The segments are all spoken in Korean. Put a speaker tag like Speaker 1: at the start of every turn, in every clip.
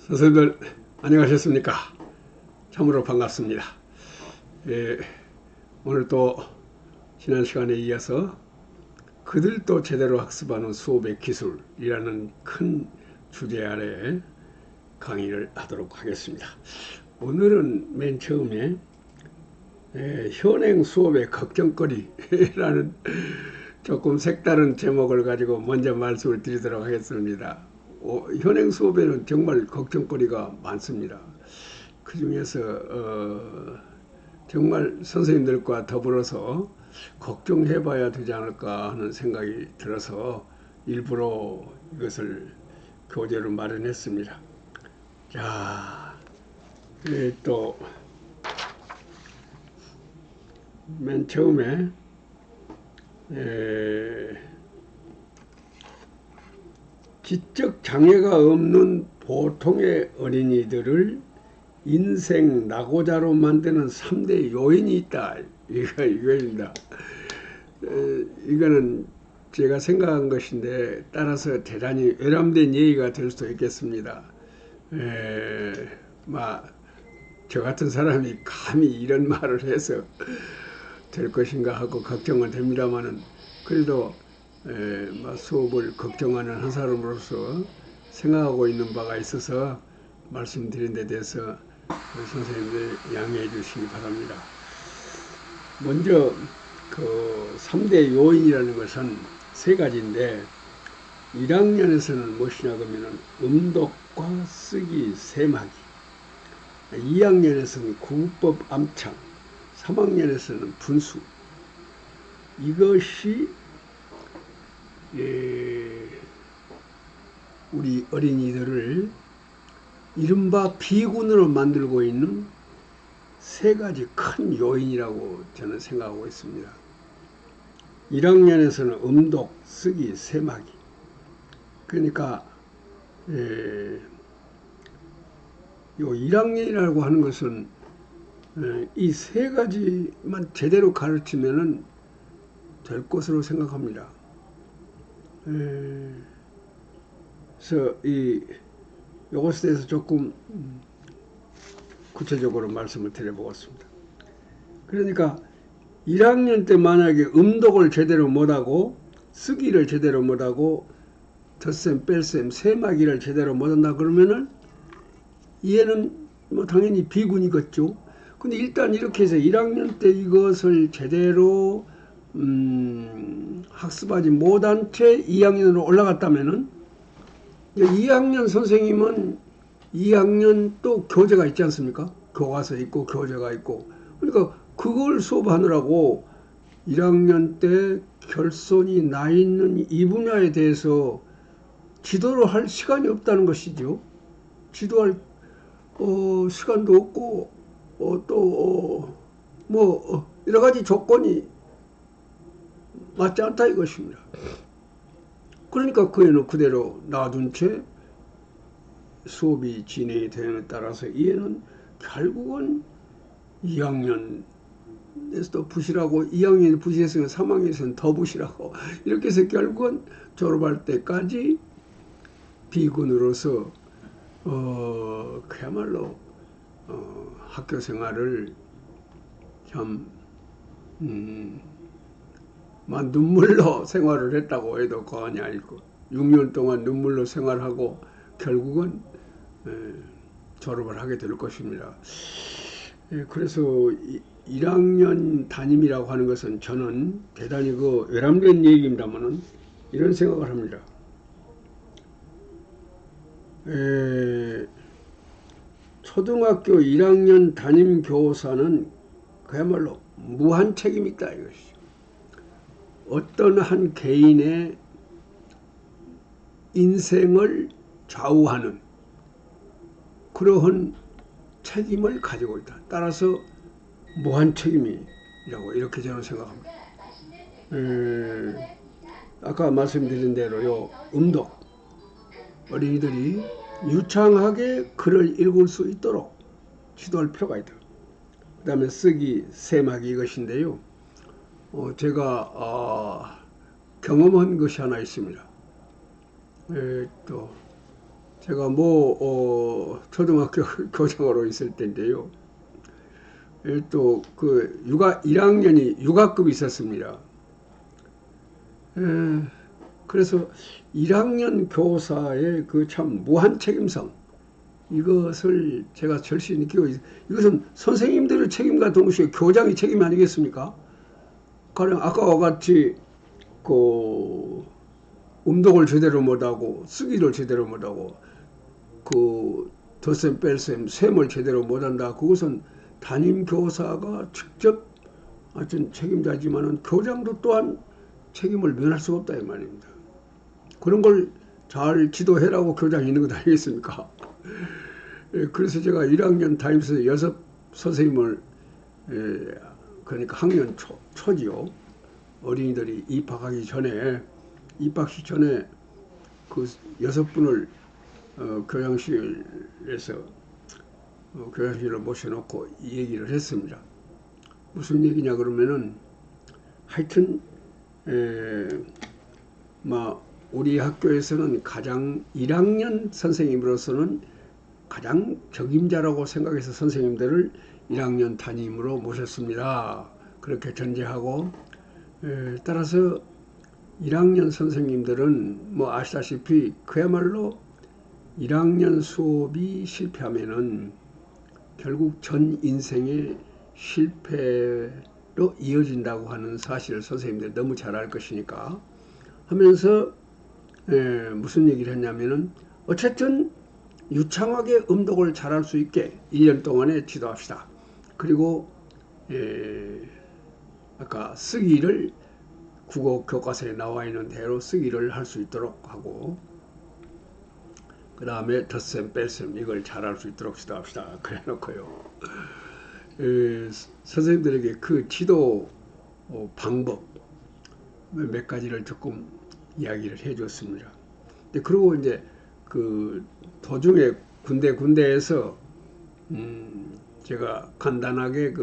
Speaker 1: 선생님들 안녕하셨습니까? 참으로 반갑습니다. 예, 오늘 또 지난 시간에 이어서 그들도 제대로 학습하는 수업의 기술이라는 큰 주제 아래 강의를 하도록 하겠습니다. 오늘은 맨 처음에 현행 수업의 걱정거리라는 조금 색다른 제목을 가지고 먼저 말씀을 드리도록 하겠습니다. 현행 수업에는 정말 걱정거리가 많습니다. 그 중에서 정말 선생님들과 더불어서 걱정해봐야 되지 않을까 하는 생각이 들어서 일부러 이것을 교재로 마련했습니다. 자, 또 맨 처음에 지적 장애가 없는 보통의 어린이들을 인생 낙오자로 만드는 3대 요인이 있다. 이거입니다. 이거는 제가 생각한 것인데 따라서 대단히 외람된 얘기가 될 수도 있겠습니다. 저 같은 사람이 감히 이런 말을 해서 될 것인가 하고 걱정은 됩니다만은 그래도 수업을 걱정하는 한 사람으로서 생각하고 있는 바가 있어서 말씀드린 데 대해서 선생님들 양해해 주시기 바랍니다. 먼저 그 3대 요인이라는 것은 세 가지인데 1학년에서는 무엇이냐 그러면 음독과 쓰기, 세마기, 2학년에서는 구법 암창, 3학년에서는 분수. 이것이 우리 어린이들을 이른바 비군으로 만들고 있는 세 가지 큰 요인이라고 저는 생각하고 있습니다. 1학년에서는 음독, 쓰기, 세마기. 그러니까 요 1학년이라고 하는 것은 이 세 가지만 제대로 가르치면은 될 것으로 생각합니다. 그래서 이것에 대해서 조금 구체적으로 말씀을 드려보겠습니다. 그러니까 1학년 때 만약에 음독을 제대로 못하고 쓰기를 제대로 못하고 덧셈, 뺄셈, 세마기를 제대로 못한다 그러면은 얘는 뭐 당연히 비군이겠죠. 근데 일단 이렇게 해서 1학년 때 이것을 제대로 학습하지 못한 채 2학년으로 올라갔다면은 2학년 선생님은 2학년 또 교재가 있지 않습니까? 교과서 있고 교재가 있고 그러니까 그걸 수업하느라고 1학년 때 결손이 나 있는 이 분야에 대해서 지도를 할 시간이 없다는 것이죠. 지도할 시간도 없고 여러 가지 조건이 맞지 않다 이것입니다. 그러니까 그 애는 그대로 놔둔 채 수업이 진행이 되는 데 따라서 얘는 결국은 2학년에서도 부실하고 2학년이 부실했으면 3학년에서는 더 부실하고 이렇게 해서 결국은 졸업할 때까지 비군으로서 그야말로 학교 생활을 참 눈물로 생활을 했다고 해도 과언이 아니고 6년 동안 눈물로 생활하고 결국은 졸업을 하게 될 것입니다. 그래서 1학년 담임이라고 하는 것은 저는 대단히 외람된 얘기입니다만은 이런 생각을 합니다. 초등학교 1학년 담임 교사는 그야말로 무한 책임이 있다 이것이죠. 어떤 한 개인의 인생을 좌우하는 그러한 책임을 가지고 있다. 따라서 무한 책임이라고 이렇게 저는 생각합니다. 아까 말씀드린 대로요, 음독. 어린이들이 유창하게 글을 읽을 수 있도록 지도할 필요가 있다. 그 다음에 쓰기, 세마기 이것인데요. 제가 경험한 것이 하나 있습니다. 또 제가 초등학교 교장으로 있을 때인데요. 또 그 1학년이 육아급이 있었습니다. 그래서 1학년 교사의 그 참 무한 책임성, 이것을 제가 절실히 느끼고 있어요. 이것은 선생님들의 책임과 동시에 교장의 책임 아니겠습니까? 가령 아까와 같이 그 음독을 제대로 못하고 쓰기를 제대로 못하고 그 덧셈 뺄셈 셈을 제대로 못한다. 그것은 담임 교사가 직접 하여튼 책임자지만은 교장도 또한 책임을 면할 수가 없다 이 말입니다. 그런 걸 잘 지도해라고 교장이 있는 것 아니겠습니까? 그래서 제가 1학년 다니면서 6 선생님을 그러니까 학년 초지요. 어린이들이 입학하기 전에 입학식 전에 그 6분을 교양실에서 교양실을 모셔놓고 이 얘기를 했습니다. 무슨 얘기냐 그러면은 하여튼 우리 학교에서는 가장 1학년 선생님으로서는 가장 적임자라고 생각해서 선생님들을 1학년 담임으로 모셨습니다. 그렇게 전제하고 따라서 1학년 선생님들은 아시다시피 그야말로 1학년 수업이 실패하면은 결국 전 인생의 실패로 이어진다고 하는 사실을 선생님들 너무 잘 알 것이니까 하면서 무슨 얘기를 했냐면은 어쨌든 유창하게 음독을 잘할 수 있게 1년 동안에 지도합시다. 그리고 아까 쓰기를 국어 교과서에 나와 있는 대로 쓰기를 할 수 있도록 하고 그 다음에 덧셈 뺄셈 이걸 잘할 수 있도록 지도합시다. 그래 놓고요. 선생님들에게 그 지도 방법 몇 가지를 조금 이야기를 해 줬습니다. 그리고 이제 그 도중에 군데에서 제가 간단하게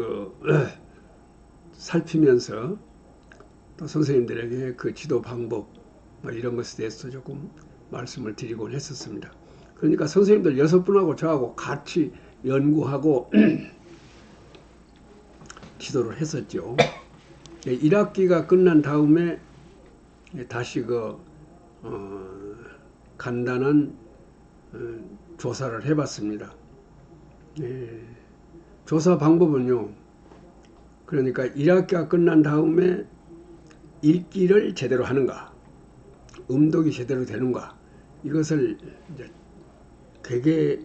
Speaker 1: 살피면서 또 선생님들에게 그 지도 방법 이런 것에 대해서 조금 말씀을 드리곤 했었습니다. 그러니까 선생님들 6분하고 저하고 같이 연구하고 지도를 했었죠. 1학기가 끝난 다음에 다시 간단한 조사를 해봤습니다. 조사 방법은요. 그러니까 1학기가 끝난 다음에 읽기를 제대로 하는가, 음독이 제대로 되는가, 이것을 이제 개개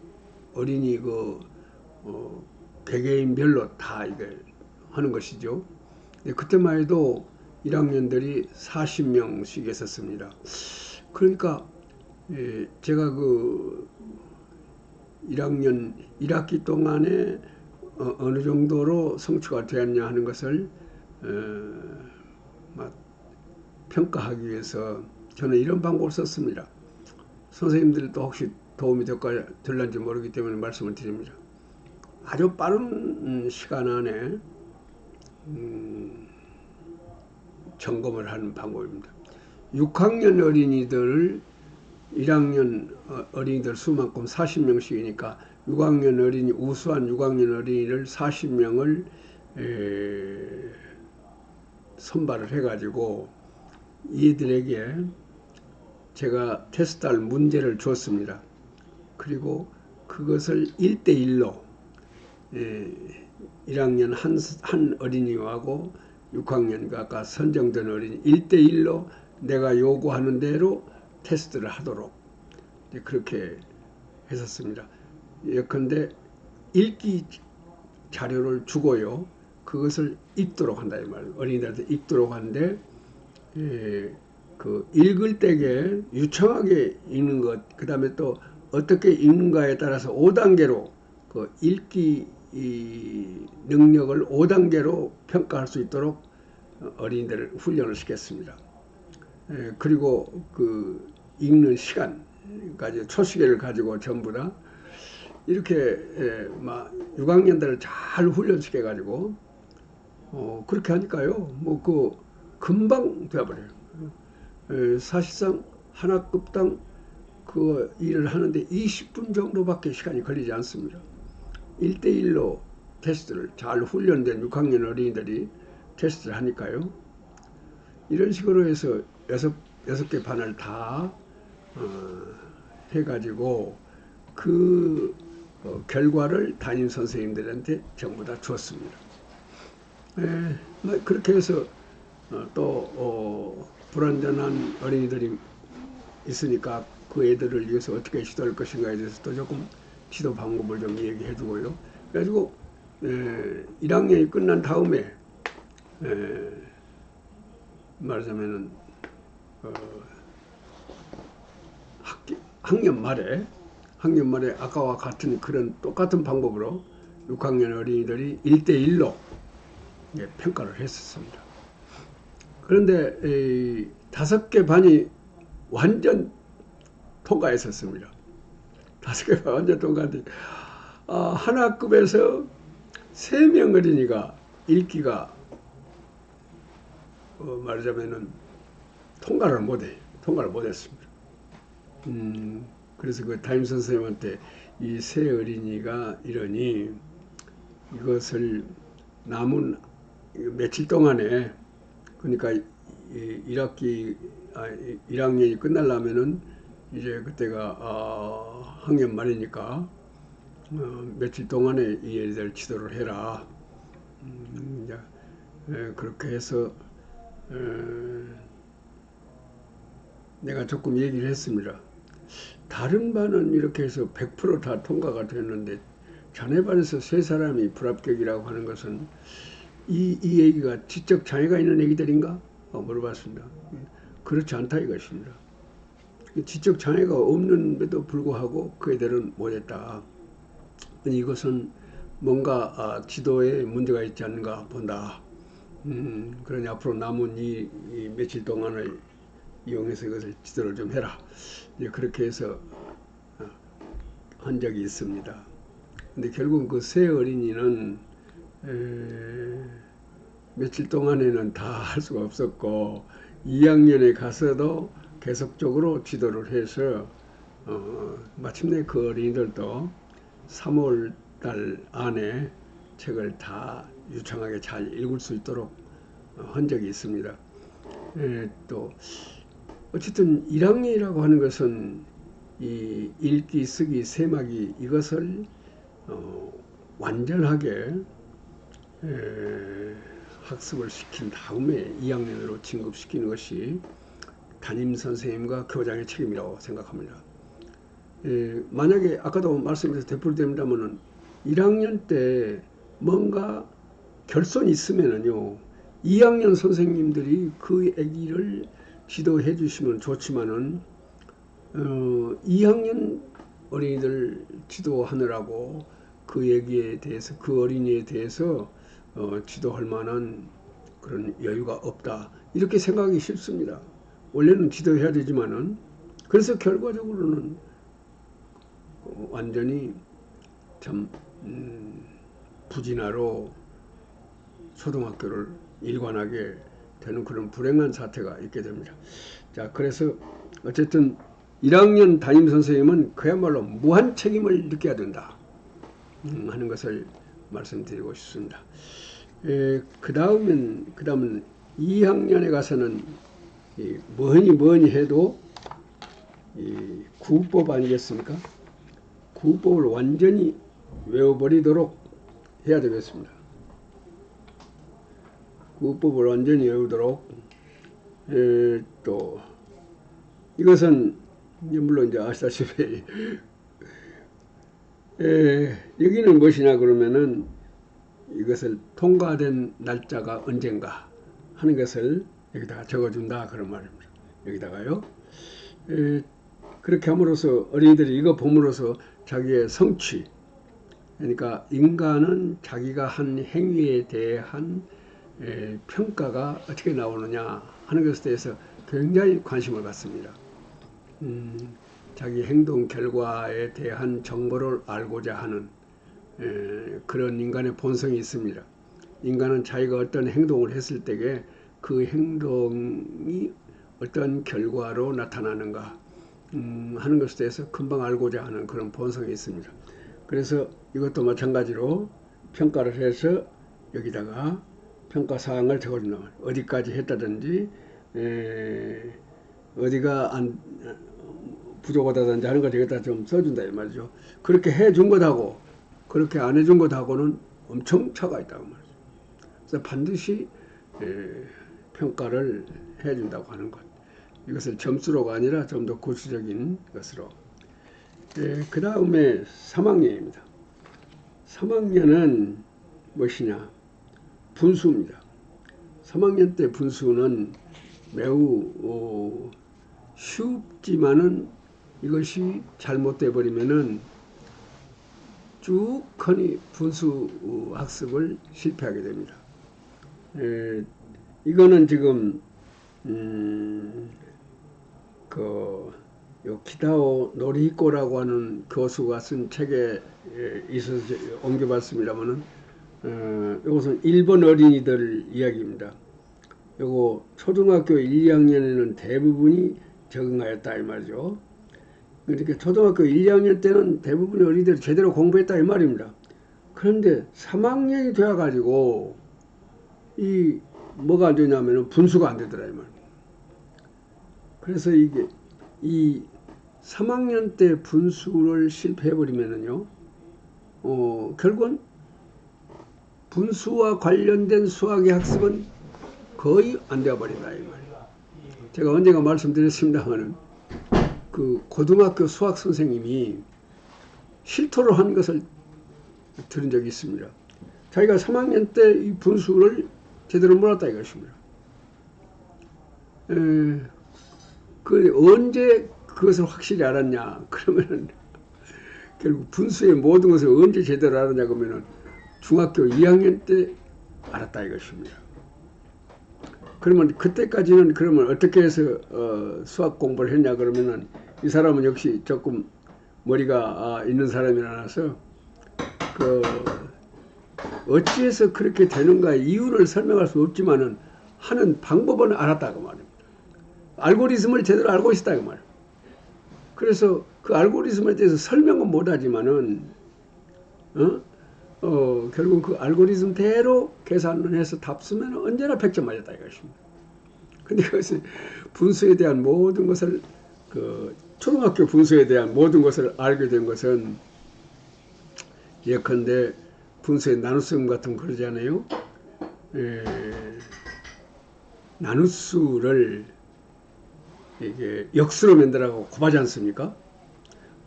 Speaker 1: 어린이 개개인별로 다 이걸 하는 것이죠. 그때만 해도 1학년들이 40명씩 했었습니다. 그러니까 제가 1학기 동안에 어느 정도로 성취가 되었냐 하는 것을 평가하기 위해서 저는 이런 방법을 썼습니다. 선생님들도 혹시 도움이 될런지 모르기 때문에 말씀을 드립니다. 아주 빠른 시간 안에 점검을 하는 방법입니다. 6학년 어린이들을 1학년 어린이들 수만큼 40명씩이니까 6학년 어린이 우수한 6학년 어린이를 40명을 선발을 해가지고 이들에게 제가 테스트할 문제를 줬습니다. 그리고 그것을 1대1로 1학년 한 어린이하고 6학년과 아까 선정된 어린이 1대1로 내가 요구하는 대로 테스트를 하도록 그렇게 했었습니다. 예컨대 읽기 자료를 주고요. 그것을 읽도록 한다 이 말. 어린이들한테 읽도록 하는데 그 읽을 때에 유창하게 읽는 것, 그 다음에 또 어떻게 읽는가에 따라서 5단계로 그 읽기 능력을 5단계로 평가할 수 있도록 어린이들을 훈련을 시켰습니다. 그리고 그 읽는 시간까지 초시계를 가지고 전부 다 이렇게 6학년들을 잘 훈련시켜 가지고 그렇게 하니까요. 금방 되어버려요. 사실상 한 학급당 그 일을 하는데 20분 정도밖에 시간이 걸리지 않습니다. 1대1로 테스트를 잘 훈련된 6학년 어린이들이 테스트를 하니까요. 이런 식으로 해서 여섯 개 반을 다 해가지고 그 결과를 담임 선생님들한테 전부 다 주었습니다. 그렇게 해서 또 불완전한 어린이들이 있으니까 그 애들을 위해서 어떻게 지도할 것인가에 대해서 또 조금 지도 방법을 좀 얘기해 주고요. 그래가지고 1학년이 끝난 다음에 말하자면은 학년 말에 아까와 같은 그런 똑같은 방법으로 6학년 어린이들이 1대1로 평가를 했었습니다. 그런데 5개 반이 완전 통과했었습니다. 5개 반 완전 통과했는데 한 학급에서 3명 어린이가 읽기가 말하자면은 통과를 못했습니다. 그래서 그 담임 선생님한테 이 세 어린이가 이러니 이것을 남은 며칠 동안에 그러니까 1학년이 끝나려면은 이제 그때가 학년 말이니까 며칠 동안에 이 애들 지도를 해라. 그렇게 해서 내가 조금 얘기를 했습니다. 다른 반은 이렇게 해서 100% 다 통과가 됐는데 자네 반에서 3사람이 불합격이라고 하는 것은 이 애기가 지적 장애가 있는 애기들인가? 물어봤습니다. 그렇지 않다 이것입니다. 지적 장애가 없는데도 불구하고 그 애들은 못했다. 이것은 뭔가 지도에 문제가 있지 않는가 본다. 그러니 앞으로 남은 이 며칠 동안을 이용해서 이것을 지도를 좀 해라. 그렇게 해서 한 적이 있습니다. 근데 결국 그 세 어린이는 며칠 동안에는 다 할 수가 없었고 2학년에 가서도 계속적으로 지도를 해서 마침내 그 어린이들도 3월 달 안에 책을 다 유창하게 잘 읽을 수 있도록 한 적이 있습니다. 또 어쨌든 1학년이라고 하는 것은 이 읽기, 쓰기, 세마기 이것을 완전하게 학습을 시킨 다음에 2학년으로 진급시키는 것이 담임 선생님과 교장의 책임이라고 생각합니다. 만약에 아까도 말씀드려서 되풀이됩니다만은 1학년 때 뭔가 결손이 있으면은요 2학년 선생님들이 그 아기를 지도해 주시면 좋지만은 2학년 어린이들 지도하느라고 그 아기에 대해서 그 어린이에 대해서 지도할 만한 그런 여유가 없다 이렇게 생각하기 쉽습니다. 원래는 지도해야 되지만은 그래서 결과적으로는 완전히 참 부진하로 초등학교를 일관하게 되는 그런 불행한 사태가 있게 됩니다. 자, 그래서 어쨌든 1학년 담임 선생님은 그야말로 무한 책임을 느껴야 된다 하는 것을 말씀드리고 싶습니다. 그 다음은 2학년에 가서는 뭐니 해도 이 구법 아니겠습니까? 구법을 완전히 외워버리도록 해야 되겠습니다. 구법을 완전히 외우도록 또 이것은 물론 이제 아시다시피 여기는 무엇이냐 그러면은 이것을 통과된 날짜가 언젠가 하는 것을 여기다가 적어준다 그런 말입니다. 여기다가요. 그렇게 함으로써 어린이들이 이거 봄으로써 자기의 성취 그러니까 인간은 자기가 한 행위에 대한 평가가 어떻게 나오느냐 하는 것에 대해서 굉장히 관심을 갖습니다. 자기 행동 결과에 대한 정보를 알고자 하는 그런 인간의 본성이 있습니다. 인간은 자기가 어떤 행동을 했을 때에 그 행동이 어떤 결과로 나타나는가 하는 것에 대해서 금방 알고자 하는 그런 본성이 있습니다. 그래서 이것도 마찬가지로 평가를 해서 여기다가 평가사항을 적어준다. 어디까지 했다든지 어디가 부족하다든지 하는 걸 여기다 좀 써준다 이 말이죠. 그렇게 해준 것하고 그렇게 안 해준 것하고는 엄청 차가 있다고 말이죠. 그래서 반드시 평가를 해준다고 하는 것. 이것을 점수로가 아니라 좀 더 구체적인 것으로. 그 다음에 3학년입니다. 3학년은 무엇이냐? 분수입니다. 3학년 때 분수는 매우 쉽지만은 이것이 잘못돼 버리면은 쭉하니 분수 학습을 실패하게 됩니다. 이거는 지금 요 기타오 노리히코라고 하는 교수가 쓴 책에 있어서 옮겨봤습니다만은 이것은 일본 어린이들 이야기입니다. 요거 초등학교 1, 2학년에는 대부분이 적응하였다 이 말이죠. 그러니까 초등학교 1, 2학년 때는 대부분의 어린이들이 제대로 공부했다 이 말입니다. 그런데 3학년이 되어 가지고 이 뭐가 안 되냐면은 분수가 안 되더라 이 말입니다. 그래서 이게 이 3학년 때 분수를 실패해 버리면은요, 결국은 분수와 관련된 수학의 학습은 거의 안 되어 버린다 이 말이에요. 제가 언젠가 말씀드렸습니다만은 그 고등학교 수학 선생님이 실토를 한 것을 들은 적이 있습니다. 자기가 3학년 때 이 분수를 제대로 몰랐다 이것입니다. 그 언제 그것을 확실히 알았냐? 그러면은 결국 분수의 모든 것을 언제 제대로 알았냐 그러면은 중학교 2학년 때 알았다 이것입니다. 그러면 그때까지는 그러면 어떻게 해서 수학 공부를 했냐 그러면은 이 사람은 역시 조금 머리가 있는 사람이라서 그 어찌해서 그렇게 되는가 이유를 설명할 수 없지만은 하는 방법은 알았다고 말입니다. 알고리즘을 제대로 알고 있었다고 말이에요. 그래서 그 알고리즘에 대해서 설명은 못하지만은 결국 그 알고리즘대로 계산을 해서 답 쓰면 언제나 100점 맞았다 이것입니다. 근데 그것이 분수에 대한 모든 것을 그 초등학교 분수에 대한 모든 것을 알게 된 것은 예컨대 분수의 나눗셈 같은 거 그러잖아요. 나눗수를 이게 역수로 만들라고 곱하지 않습니까?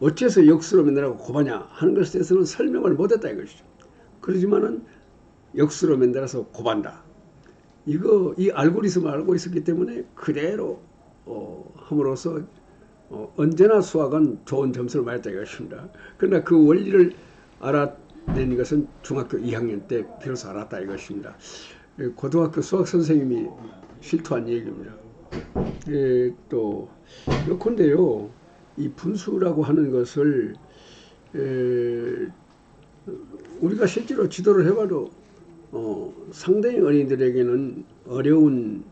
Speaker 1: 어째서 역수로 만들라고 곱하냐 하는 것에 대해서는 설명을 못했다 이것이죠. 그러지만은 역수로 만들어서 곱한다. 이 알고리즘을 알고 있었기 때문에 그대로 함으로써 언제나 수학은 좋은 점수를 맞았다 이것입니다. 그러나 그 원리를 알아낸 것은 중학교 2학년 때 비로소 알았다 이것입니다. 고등학교 수학 선생님이 실토한 얘기입니다. 또 요컨대요, 이 분수라고 하는 것을 우리가 실제로 지도를 해봐도 상당히 어린이들에게는 어려운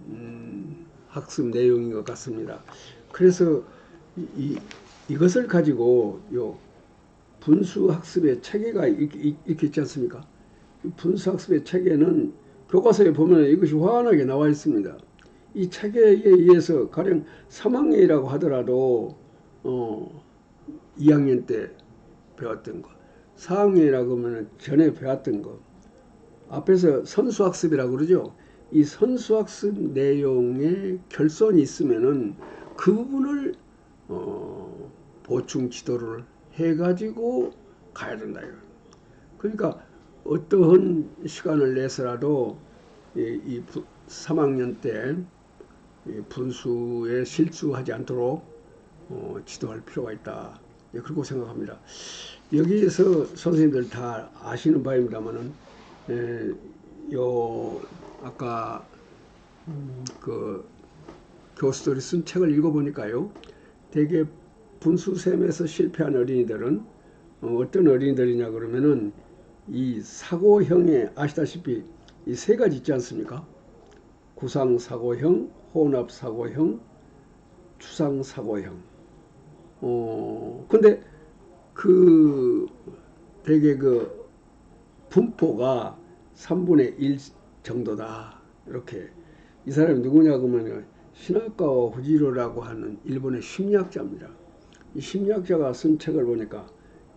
Speaker 1: 학습 내용인 것 같습니다. 그래서 이것을 가지고 요 분수 학습의 체계가 이렇게 있지 않습니까? 분수 학습의 체계는 교과서에 보면 이것이 환하게 나와 있습니다. 이 체계에 의해서 가령 3학년이라고 하더라도 2학년 때 배웠던 거, 4학년이라고 하면 전에 배웠던 거, 앞에서 선수학습이라고 그러죠. 이 선수학습 내용에 결손이 있으면은 그 부분을 보충 지도를 해가지고 가야 된다. 그러니까 어떠한 시간을 내서라도 이 3학년 때 분수에 실수하지 않도록 지도할 필요가 있다. 그렇게 생각합니다. 여기에서 선생님들 다 아시는 바입니다만은 아까 그 교수들이 쓴 책을 읽어보니까요, 대개 분수셈에서 실패한 어린이들은 어떤 어린이들이냐 그러면은 이 사고형에 아시다시피 이 세 가지 있지 않습니까? 구상사고형, 혼합사고형, 추상사고형. 근데 그 되게 그 분포가 3분의 1 정도다. 이렇게. 이 사람이 누구냐 그러면 시나카와 후지로라고 하는 일본의 심리학자입니다. 이 심리학자가 쓴 책을 보니까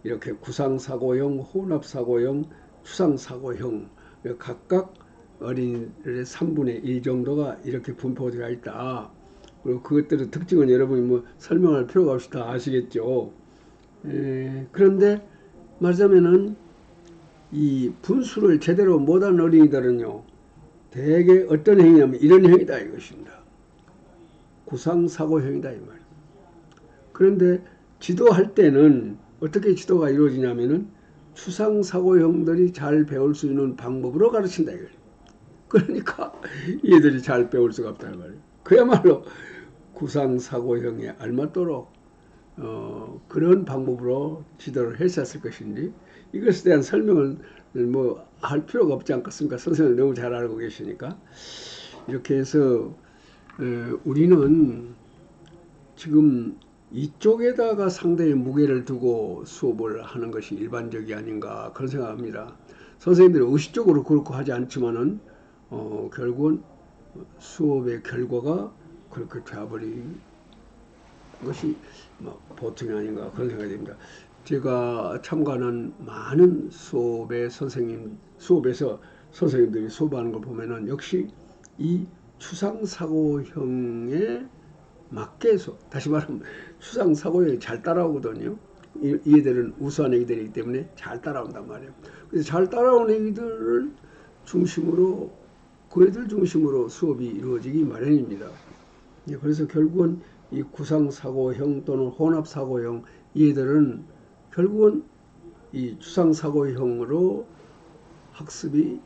Speaker 1: 이렇게 구상사고형, 혼합사고형, 추상사고형 각각 어린이들의 3분의 1 정도가 이렇게 분포되어 있다. 그리고 그것들의 특징은 여러분이 뭐 설명할 필요가 없이 다 아시겠죠. 그런데 말하자면은 이 분수를 제대로 못한 어린이들은요, 대개 어떤 행위냐면 이런 행위다 이것입니다. 구상사고형이다 이 말이에요. 그런데 지도할 때는 어떻게 지도가 이루어지냐면은 추상사고형들이 잘 배울 수 있는 방법으로 가르친다 이거예요. 그러니까 얘들이 잘 배울 수가 없다 이 말이에요. 그야말로 구상사고형에 알맞도록 그런 방법으로 지도를 했었을 것인지 이것에 대한 설명을 뭐 할 필요가 없지 않겠습니까? 선생님은 너무 잘 알고 계시니까. 이렇게 해서 우리는 지금 이쪽에다가 상대의 무게를 두고 수업을 하는 것이 일반적이 아닌가 그런 생각합니다. 선생님들이 의식적으로 그렇고 하지 않지만은 결국은 수업의 결과가 그렇게 되어버린 것이 보통이 아닌가 그런 생각이 듭니다. 제가 참가하는 많은 수업에서 선생님들이 수업하는 걸 보면은 역시 이 추상사고형에 맞게 다시 말하면 추상사고형이 잘 따라오거든요. 이 애들은 우수한 애기들이기 때문에 잘 따라온단 말이에요. 그래서 잘 따라온 애기들을 중심으로 그 애들 중심으로 수업이 이루어지기 마련입니다. 그래서 결국은 이 구상사고형 또는 혼합사고형 이 애들은 결국은 이 추상사고형으로 학습이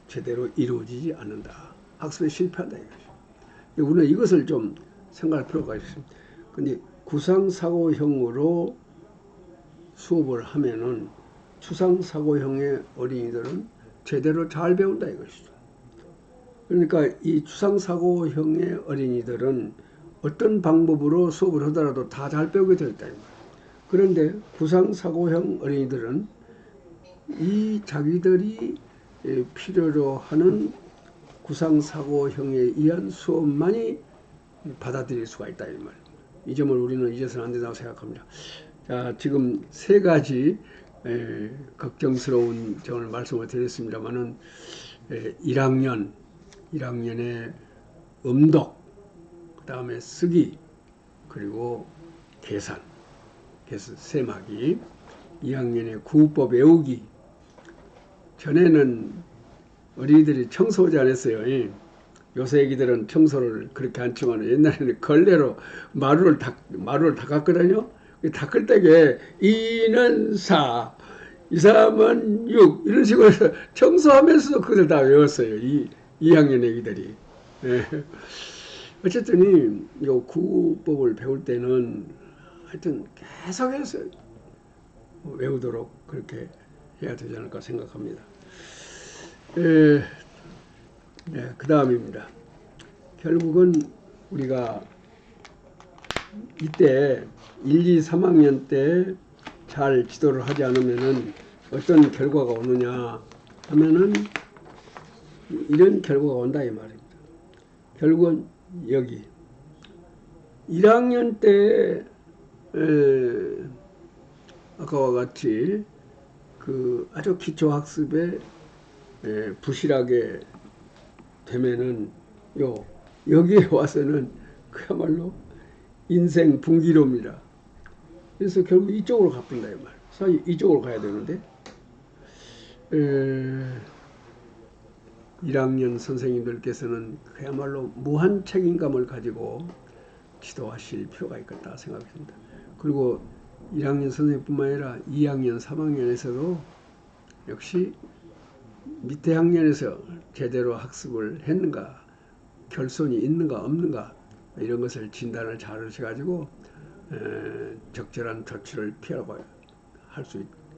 Speaker 1: 제대로 이루어지지 않는다. 학습에 실패한다 이거죠. 우리는 이것을 좀 생각할 필요가 있습니다. 근데 구상사고형으로 수업을 하면은 추상사고형의 어린이들은 제대로 잘 배운다 이것이죠. 그러니까 이 추상사고형의 어린이들은 어떤 방법으로 수업을 하더라도 다 잘 배우게 되어 있다. 그런데 구상사고형 어린이들은 이 자기들이 필요로 하는 구상사고형에 의한 수업만이 받아들일 수가 있다. 이 말. 이 점을 우리는 잊어서는 안 된다고 생각합니다. 자, 지금 세 가지 걱정스러운 점을 말씀을 드렸습니다만은 1학년의 음독, 그 다음에 쓰기, 그리고 계산, 세마기, 2학년의 구법 외우기. 전에는 어린이들이 청소하지 않았어요. 요새 애기들은 청소를 그렇게 안 치면 옛날에는 걸레로 마루를 닦았거든요. 닦을 때에 2는 4, 2, 3은 6 이런 식으로 해서 청소하면서도 그걸 다 외웠어요. 2학년 애기들이. 어쨌든 이 구법을 배울 때는 하여튼 계속해서 외우도록 그렇게 해야 되지 않을까 생각합니다. 그 다음입니다. 결국은 우리가 이때 1, 2, 3학년 때 잘 지도를 하지 않으면은 어떤 결과가 오느냐 하면은 이런 결과가 온다 이 말입니다. 결국은 여기 1학년 때 아까와 같이 그 아주 기초 학습에 부실하게 되면은 여기에 와서는 그야말로 인생 분기로입니다. 그래서 결국 이쪽으로 가뿐다 이 말. 이쪽으로 가야 되는데 1학년 선생님들께서는 그야말로 무한 책임감을 가지고 지도하실 필요가 있겠다 생각합니다. 그리고 1학년 선생님뿐만 아니라 2학년, 3학년에서도 역시 밑에 학년에서 제대로 학습을 했는가, 결손이 있는가 없는가 이런 것을 진단을 잘 하셔가지고 적절한 조치를 피하고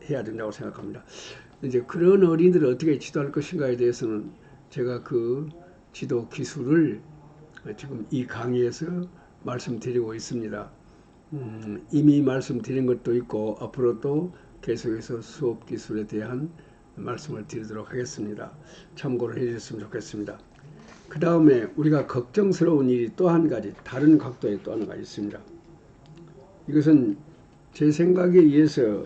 Speaker 1: 해야 된다고 생각합니다. 이제 그런 어린이들을 어떻게 지도할 것인가에 대해서는 제가 그 지도 기술을 지금 이 강의에서 말씀드리고 있습니다. 이미 말씀드린 것도 있고 앞으로 또 계속해서 수업 기술에 대한 말씀을 드리도록 하겠습니다. 참고를 해주셨으면 좋겠습니다. 그 다음에 우리가 걱정스러운 일이 또 한 가지, 다른 각도에 또 한 가지 있습니다. 이것은 제 생각에 의해서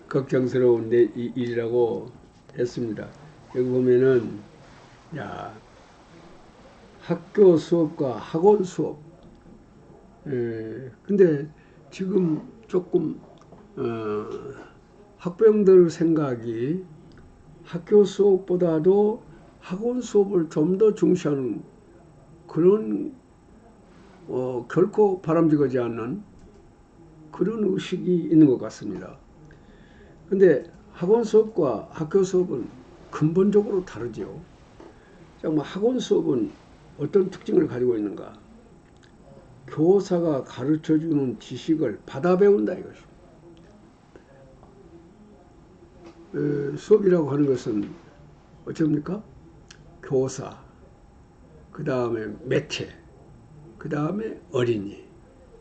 Speaker 1: 걱정스러운 일이라고 했습니다. 여기 보면은 학교 수업과 학원 수업. 근데 지금 조금 학부형들 생각이 학교 수업보다도 학원 수업을 좀 더 중시하는 그런 결코 바람직하지 않는 그런 의식이 있는 것 같습니다. 근데 학원 수업과 학교 수업은 근본적으로 다르죠. 학원 수업은 어떤 특징을 가지고 있는가? 교사가 가르쳐주는 지식을 받아 배운다 이것입니다. 수업이라고 하는 것은 어쩝니까? 교사, 그 다음에 매체, 그 다음에 어린이,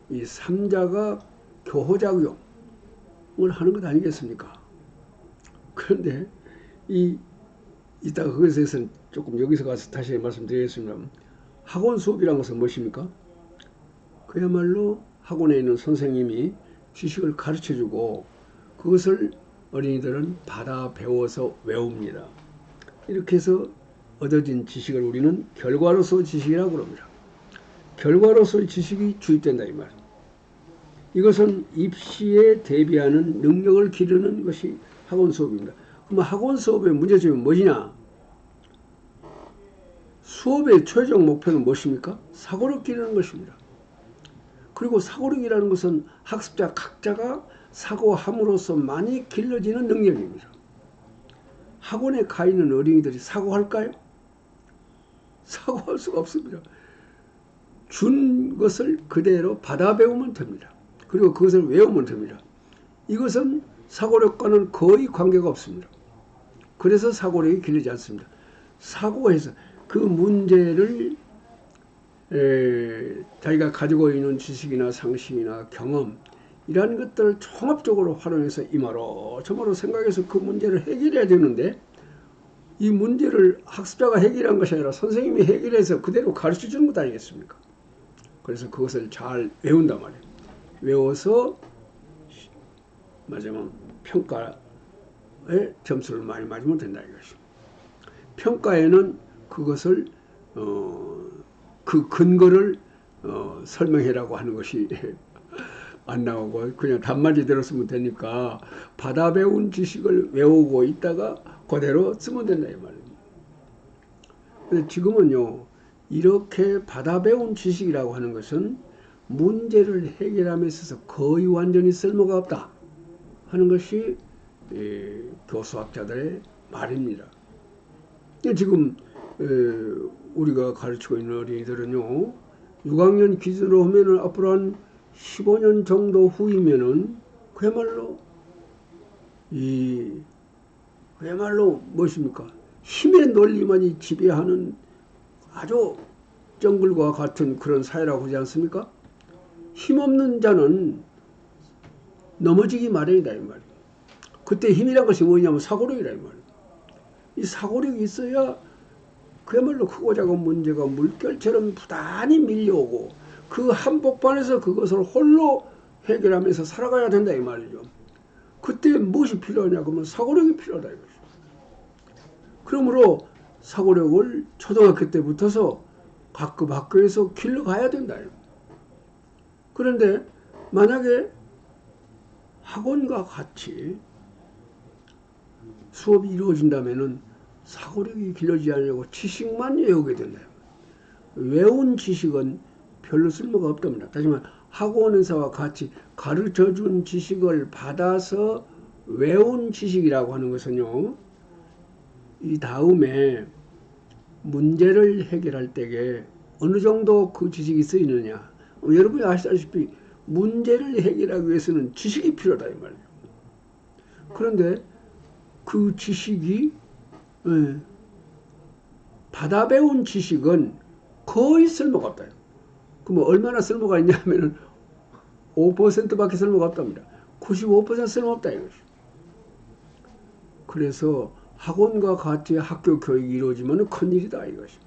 Speaker 1: 이 3자가 교호작용을 하는 것 아니겠습니까? 그런데 이따가 그것에 대해서는 조금 여기서 가서 다시 말씀드리겠습니다. 학원 수업이라는 것은 무엇입니까? 그야말로 학원에 있는 선생님이 지식을 가르쳐주고 그것을 어린이들은 받아 배워서 외웁니다. 이렇게 해서 얻어진 지식을 우리는 결과로서 지식이라고 그럽니다. 결과로서의 지식이 주입된다 이 말입니다. 이것은 입시에 대비하는 능력을 기르는 것이 학원 수업입니다. 그럼 학원 수업의 문제점이 무엇이냐? 수업의 최종 목표는 무엇입니까? 사고력 기르는 것입니다. 그리고 사고력이라는 것은 학습자 각자가 사고함으로써 많이 길러지는 능력입니다. 학원에 가 있는 어린이들이 사고할까요? 사고할 수가 없습니다. 준 것을 그대로 받아 배우면 됩니다. 그리고 그것을 외우면 됩니다. 이것은 사고력과는 거의 관계가 없습니다. 그래서 사고력이 길러지지 않습니다. 사고해서 그 문제를 자기가 가지고 있는 지식이나 상식이나 경험 이러한 것들을 종합적으로 활용해서 이마로 저마로 생각해서 그 문제를 해결해야 되는데 이 문제를 학습자가 해결한 것이 아니라 선생님이 해결해서 그대로 가르쳐주는 것 아니겠습니까? 그래서 그것을 잘 외운단 말이에요. 외워서 마지막 평가에 점수를 많이 맞으면 된다 이것이죠. 평가에는 그것을 그 근거를 설명해라고 하는 것이 안 나오고 그냥 단마디 들었으면 되니까 받아 배운 지식을 외우고 있다가 그대로 쓰면 된다 이 말입니다. 근데 지금은요 이렇게 받아 배운 지식이라고 하는 것은 문제를 해결함에 있어서 거의 완전히 쓸모가 없다 하는 것이 교수학자들의 말입니다. 지금 우리가 가르치고 있는 어린이들은요 6학년 기준으로 하면은 앞으로 한 15년 정도 후이면은 그야말로 무엇입니까? 힘의 논리만이 지배하는 아주 정글과 같은 그런 사회라고 하지 않습니까? 힘없는 자는 넘어지기 마련이다 이 말이에요. 그때 힘이란 것이 뭐냐면 사고력이라 이 말이에요. 이 사고력이 있어야 그야말로 크고 작은 문제가 물결처럼 부단히 밀려오고 그 한복판에서 그것을 홀로 해결하면서 살아가야 된다 이 말이죠. 그때 무엇이 필요하냐 그러면 사고력이 필요하다 이거죠. 그러므로 사고력을 초등학교 때부터서 각급 학교에서 길러가야 된다. 그런데 만약에 학원과 같이 수업이 이루어진다면은 사고력이 길러지지 않으려고 지식만 외우게 된다. 외운 지식은 별로 쓸모가 없답니다. 하지만 학원에서와 같이 가르쳐준 지식을 받아서 외운 지식이라고 하는 것은요. 이 다음에 문제를 해결할 때에 어느 정도 그 지식이 쓰이느냐. 여러분이 아시다시피 문제를 해결하기 위해서는 지식이 필요하다 이 말이에요. 그런데 그 지식이 받아 배운 지식은 거의 쓸모가 없다. 그럼 얼마나 쓸모가 있냐면은 95%밖에 쓸모가 없답니다. 95% 쓸모없다 이것이. 그래서 학원과 같이 학교 교육이 이루어지면 큰일이다 이것이.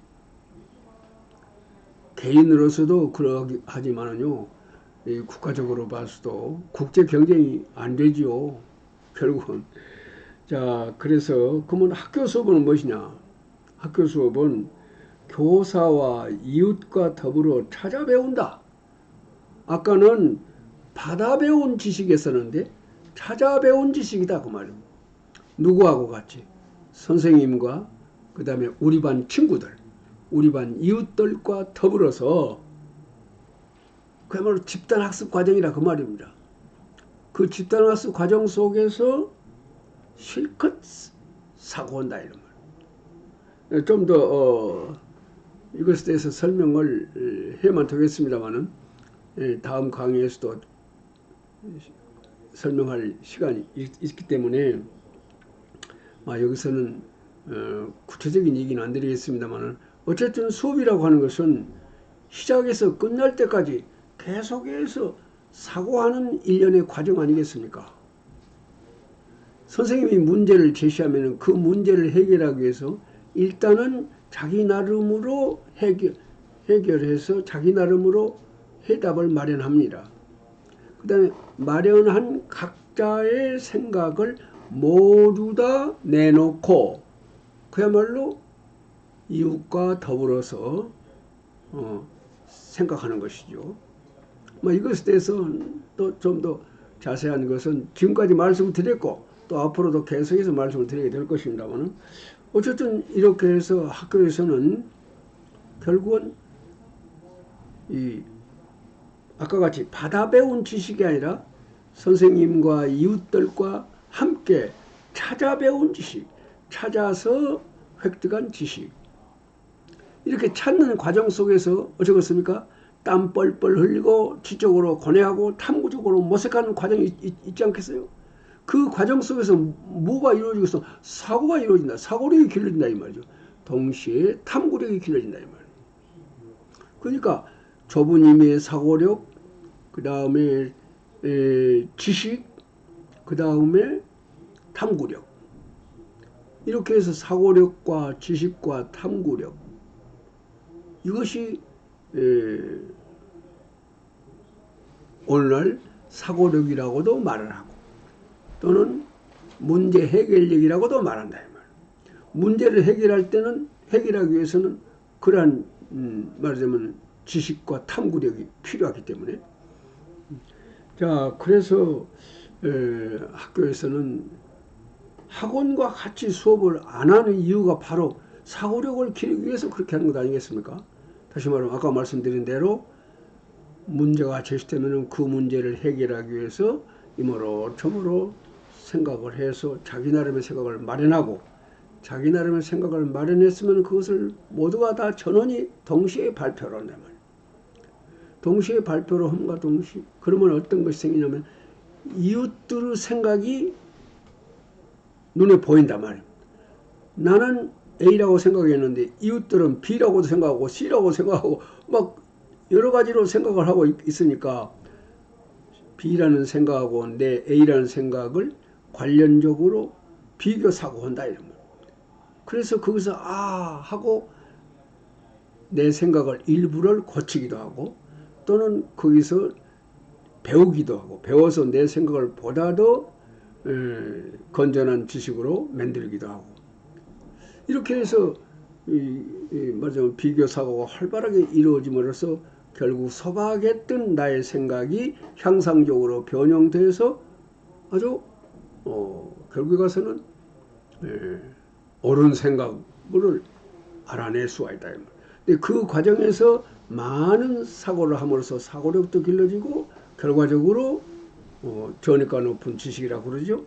Speaker 1: 개인으로서도 그러하지만은요, 국가적으로 봐서도 국제 경쟁이 안 되지요. 결국은. 자, 그래서 그러면 학교 수업은 무엇이냐? 학교 수업은 교사와 이웃과 더불어 찾아 배운다. 아까는 받아 배운 지식이었었는데 찾아 배운 지식이다 그 말입니다. 누구하고 같이? 선생님과 그 다음에 우리 반 친구들, 우리 반 이웃들과 더불어서 그야말로 집단학습 과정이라 그 말입니다. 그 집단학습 과정 속에서 실컷 사고한다 이런 말. 좀 더 이것에 대해서 설명을 해야만 되겠습니다만은 다음 강의에서도 설명할 시간이 있기 때문에 여기서는 구체적인 얘기는 안 드리겠습니다만은 어쨌든 수업이라고 하는 것은 시작해서 끝날 때까지 계속해서 사고하는 일련의 과정 아니겠습니까? 선생님이 문제를 제시하면 그 문제를 해결하기 위해서 일단은 자기 나름으로 해결해서 자기 나름으로 해답을 마련합니다. 그 다음에 마련한 각자의 생각을 모두 다 내놓고 그야말로 이웃과 더불어서 생각하는 것이죠. 이것에 대해서 또 좀 더 자세한 것은 지금까지 말씀을 드렸고 또 앞으로도 계속해서 말씀을 드리게 될 것입니다만 어쨌든 이렇게 해서 학교에서는 결국은 아까 같이 받아 배운 지식이 아니라 선생님과 이웃들과 함께 찾아 배운 지식, 찾아서 획득한 지식. 이렇게 찾는 과정 속에서 어쩌겠습니까? 땀 뻘뻘 흘리고 지적으로 고뇌하고 탐구적으로 모색하는 과정이 있지 않겠어요? 그 과정 속에서 뭐가 이루어지고 있어? 사고가 이루어진다. 사고력이 길러진다 이 말이죠. 동시에 탐구력이 길러진다 이 말이죠. 그러니까 좁은 의미의 사고력, 그 다음에 지식, 그 다음에 탐구력. 이렇게 해서 사고력과 지식과 탐구력, 이것이 오늘날 사고력이라고도 말을 하고 또는 문제 해결력이라고도 말한다 이 말. 문제를 해결할 때는 해결하기 위해서는 그러한 말하자면 지식과 탐구력이 필요하기 때문에 자 그래서 학교에서는 학원과 같이 수업을 안 하는 이유가 바로 사고력을 기르기 위해서 그렇게 하는 것 아니겠습니까? 다시 말하면 아까 말씀드린 대로 문제가 제시되면 그 문제를 해결하기 위해서 이모로 저모로 생각을 해서 자기 나름의 생각을 마련하고 자기 나름의 생각을 마련했으면 그것을 모두가 다 전원이 동시에 발표를 한단 말이에요. 동시에 발표를 함과 동시에 그러면 어떤 것이 생기냐면 이웃들의 생각이 눈에 보인단 말이에요. 나는 A라고 생각했는데 이웃들은 B라고도 생각하고 C라고 생각하고 막 여러 가지로 생각을 하고 있으니까 B라는 생각하고 내 A라는 생각을 관련적으로 비교 사고한다 이런 거예요. 그래서 거기서 하고 내 생각을 일부를 고치기도 하고 또는 거기서 배우기도 하고 배워서 내 생각을 보다 더 건전한 지식으로 만들기도 하고 이렇게 해서 말하자면 비교 사고가 활발하게 이루어짐으로써 결국 소박했던 나의 생각이 향상적으로 변형돼서 아주 결국에 가서는 옳은 생각을 알아낼 수가 있다. 근데 그 과정에서 많은 사고를 함으로써 사고력도 길러지고 결과적으로 전이가 높은 지식이라고 그러죠.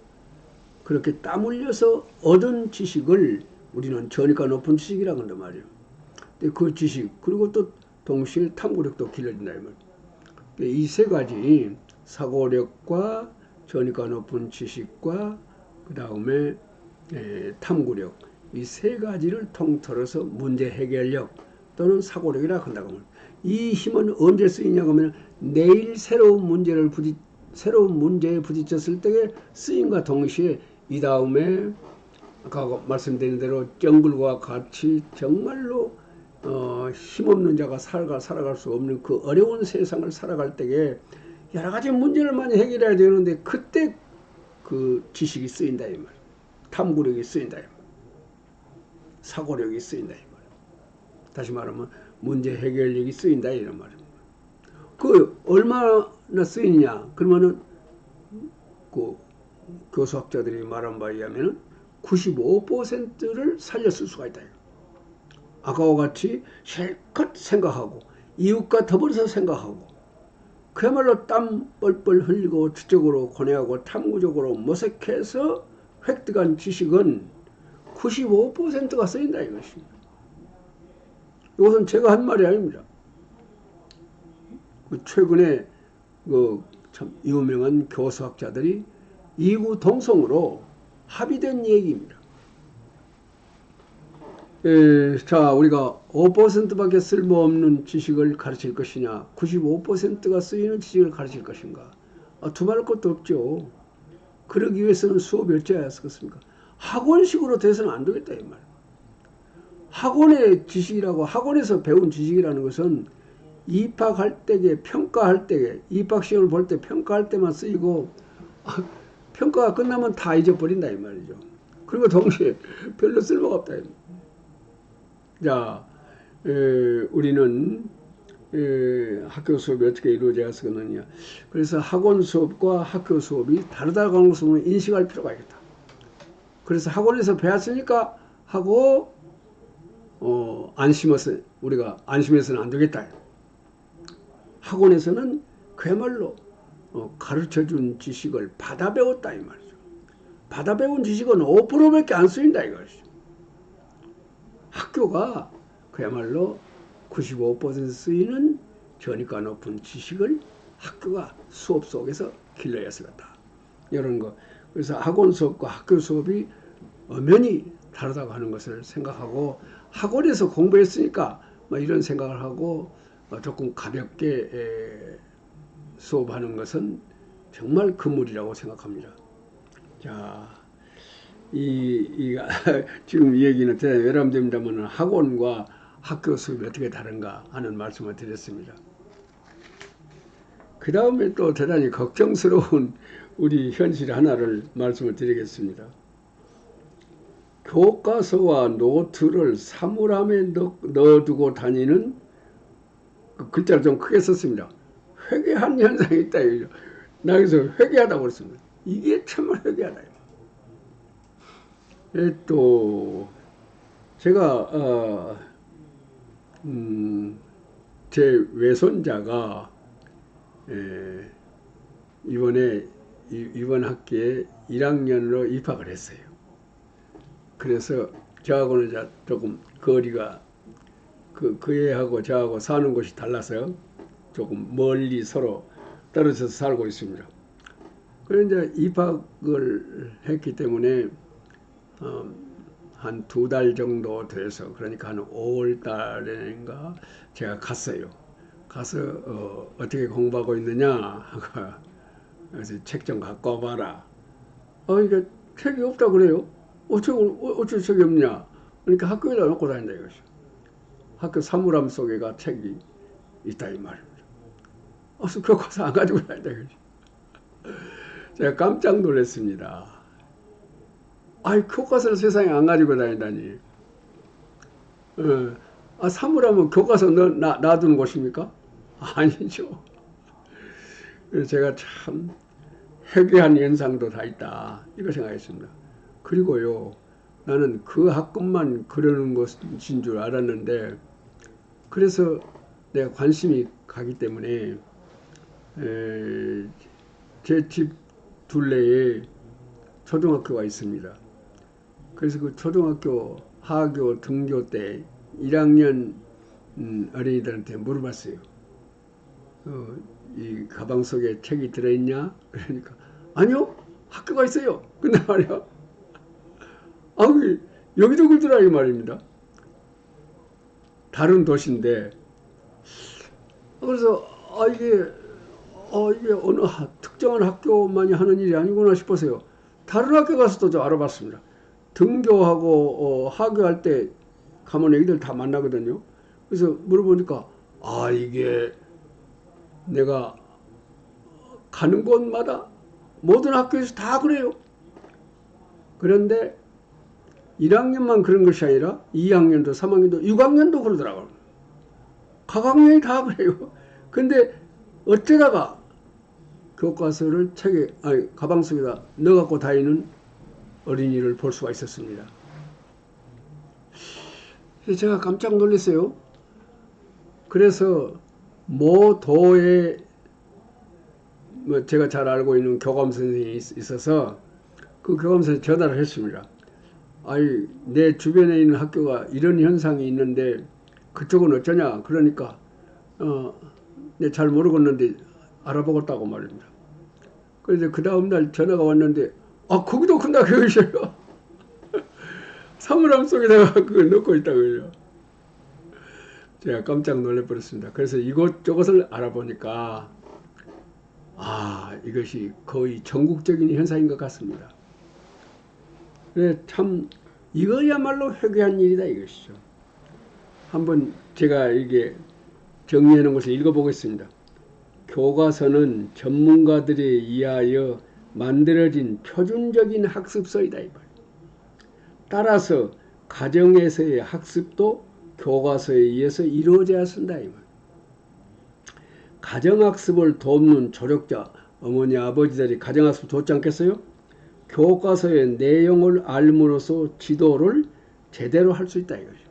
Speaker 1: 그렇게 땀 흘려서 얻은 지식을 우리는 전이가 높은 지식이라고 한단 말이에요. 근데 그 지식 그리고 또 동시에 탐구력도 길러진다 이 말이에요. 이 세 가지 사고력과 전이가 높은 지식과 그 다음에 탐구력 이 세 가지를 통틀어서 문제 해결력 또는 사고력이라고 한다고 합니다. 이 힘은 언제 쓰이냐고 하면 내일 새로운 문제에 부딪혔을 때에 쓰임과 동시에 이 다음에 아까 말씀드린 대로 정글과 같이 정말로 힘없는 자가 살아갈 수 없는 그 어려운 세상을 살아갈 때에 여러 가지 문제를 많이 해결해야 되는데 그때 그 지식이 쓰인다 이 말, 탐구력이 쓰인다 이 말, 사고력이 쓰인다 이 말. 다시 말하면 문제 해결력이 쓰인다 이런 말입니다. 그 얼마나 쓰이냐? 그러면은 그 교수학자들이 말한 바에 의하면 95%를 살렸을 수가 있다. 아까와 같이 실컷 생각하고 이웃과 더불어서 생각하고 그야말로 땀 뻘뻘 흘리고 지적으로 고뇌하고 탐구적으로 모색해서 획득한 지식은 95%가 쓰인다 이것입니다. 이것은 제가 한 말이 아닙니다. 최근에 참 유명한 교수학자들이 이구동성으로 합의된 얘기입니다. 자, 우리가 5%밖에 쓸모없는 지식을 가르칠 것이냐, 95%가 쓰이는 지식을 가르칠 것인가? 두말할 것도 없죠. 그러기 위해서는 수업이 어찌하였겠습니까? 학원식으로 돼서는 안 되겠다 이 말. 학원의 지식이라고, 학원에서 배운 지식이라는 것은 입학할 때에, 평가할 때에, 입학시험을 볼 때 평가할 때만 쓰이고 평가가 끝나면 다 잊어버린다 이 말이죠. 그리고 동시에 별로 쓸모가 없다. 자, 우리는 학교 수업이 어떻게 이루어져야 하느냐. 그래서 학원 수업과 학교 수업이 다르다고 하는 것을 인식할 필요가 있겠다. 그래서 학원에서 배웠으니까 하고 우리가 안심해서는 안 되겠다. 학원에서는 그야말로 가르쳐준 지식을 받아 배웠다 이 말이죠. 받아 배운 지식은 5%밖에 안 쓰인다 이것이죠. 학교가 그야말로 95% 쓰이는 전이가 높은 지식을 학교가 수업 속에서 길러야 쓰겠다. 이런 거. 그래서 학원 수업과 학교 수업이 엄연히 다르다고 하는 것을 생각하고 학원에서 공부했으니까 이런 생각을 하고 조금 가볍게 수업하는 것은 정말 금물이라고 생각합니다. 자, 지금 이 얘기는 대단히 외람됩니다만 학원과 학교 수업이 어떻게 다른가 하는 말씀을 드렸습니다. 그 다음에 또 대단히 걱정스러운 우리 현실 하나를 말씀을 드리겠습니다. 교과서와 노트를 사물함에 넣어두고 다니는 그 글자를 좀 크게 썼습니다. 회개한 현상이 있다. 나 여기서 회개하다고 그랬습니다. 이게 정말 회개하다. 또 제가 제 외손자가 이번 학기에 1학년으로 입학을 했어요. 그래서 저하고는 조금 거리가 그 애하고 저하고 사는 곳이 달라서 조금 멀리 서로 떨어져서 살고 있습니다. 그래서 이제 입학을 했기 때문에 한 2달 정도 돼서, 그러니까 한 5월 달인가 제가 갔어요. 가서 어떻게 공부하고 있느냐 그래서 책 좀 갖고 와봐라. 이게 책이 없다 그래요. 어째 책이 없냐. 그러니까 학교에다 놓고 다닌다 이것이. 학교 사물함 속에가 책이 있다 이 말입니다. 교과서 안 가지고 다닌다 이것이. 제가 깜짝 놀랐습니다. 교과서를 세상에 안 가지고 다닌다니. 사물함은 교과서 놔두는 곳입니까? 아니죠. 그래서 제가 참 회개한 현상도 다 있다 이거 생각했습니다. 그리고요, 나는 그 학급만 그러는 것인 줄 알았는데, 그래서 내가 관심이 가기 때문에 제 집 둘레에 초등학교가 있습니다. 그래서 그 초등학교 하교 등교 때 1학년 어린이들한테 물어봤어요. 이 가방 속에 책이 들어있냐? 그러니까 아니요, 학교가 있어요. 근데 말이야, 여기도 그러더라 이 말입니다. 다른 도시인데 그래서 이게 어느 특정한 학교만이 하는 일이 아니구나 싶어서요. 다른 학교 가서도 좀 알아봤습니다. 등교하고 하교할 때 가면 애기들 다 만나거든요. 그래서 물어보니까 이게 내가 가는 곳마다 모든 학교에서 다 그래요. 그런데 1학년만 그런 것이 아니라 2학년도 3학년도 6학년도 그러더라고요. 각 학년이 다 그래요. 근데 어쩌다가 교과서를 가방 속에다 넣어갖고 다니는 어린이를 볼 수가 있었습니다. 제가 깜짝 놀랐어요. 그래서 모 도에 제가 잘 알고 있는 교감 선생님이 있어서 그 교감 선생님이 전화를 했습니다. 내 주변에 있는 학교가 이런 현상이 있는데 그쪽은 어쩌냐. 그러니까 내 잘 모르겠는데 알아보겠다고 말입니다. 그래서 그 다음날 전화가 왔는데 거기도 큰다 그러셔요. 사물함 속에다가 그걸 넣고 있다고요. 제가 깜짝 놀라버렸습니다. 그래서 이것저것을 알아보니까 이것이 거의 전국적인 현상인 것 같습니다. 그래 참 이거야말로 회개한 일이다 이것이죠. 한번 제가 이게 정리해 놓은 것을 읽어보겠습니다. 교과서는 전문가들에 의하여 만들어진 표준적인 학습서이다 이 말. 따라서 가정에서의 학습도 교과서에 의해서 이루어져야 쓴다 이 말. 가정학습을 돕는 조력자 어머니 아버지들이 가정학습을 돕지 않겠어요? 교과서의 내용을 알므로써 지도를 제대로 할 수 있다 이거죠.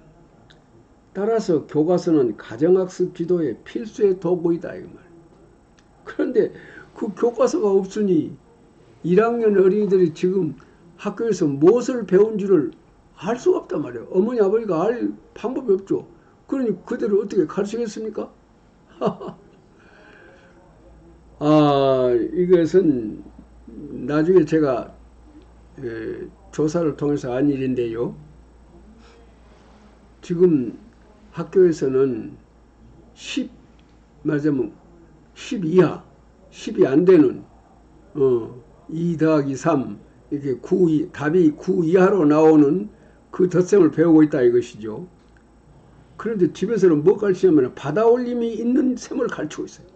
Speaker 1: 따라서 교과서는 가정학습 지도의 필수의 도구이다 이 말. 그런데 그 교과서가 없으니 1학년 어린이들이 지금 학교에서 무엇을 배운 줄을 알 수가 없단 말이에요. 어머니 아버지가 알 방법이 없죠. 그러니 그대로 어떻게 가르치겠습니까? 이것은 나중에 제가 조사를 통해서 안 일인데요. 지금 학교에서는 10 이하, 10이 안 되는 2 더하기 3 이렇게 답이 9 이하로 나오는 그 덧셈을 배우고 있다 이것이죠. 그런데 집에서는 뭐 가르치냐면 받아올림이 있는 셈을 가르치고 있어요.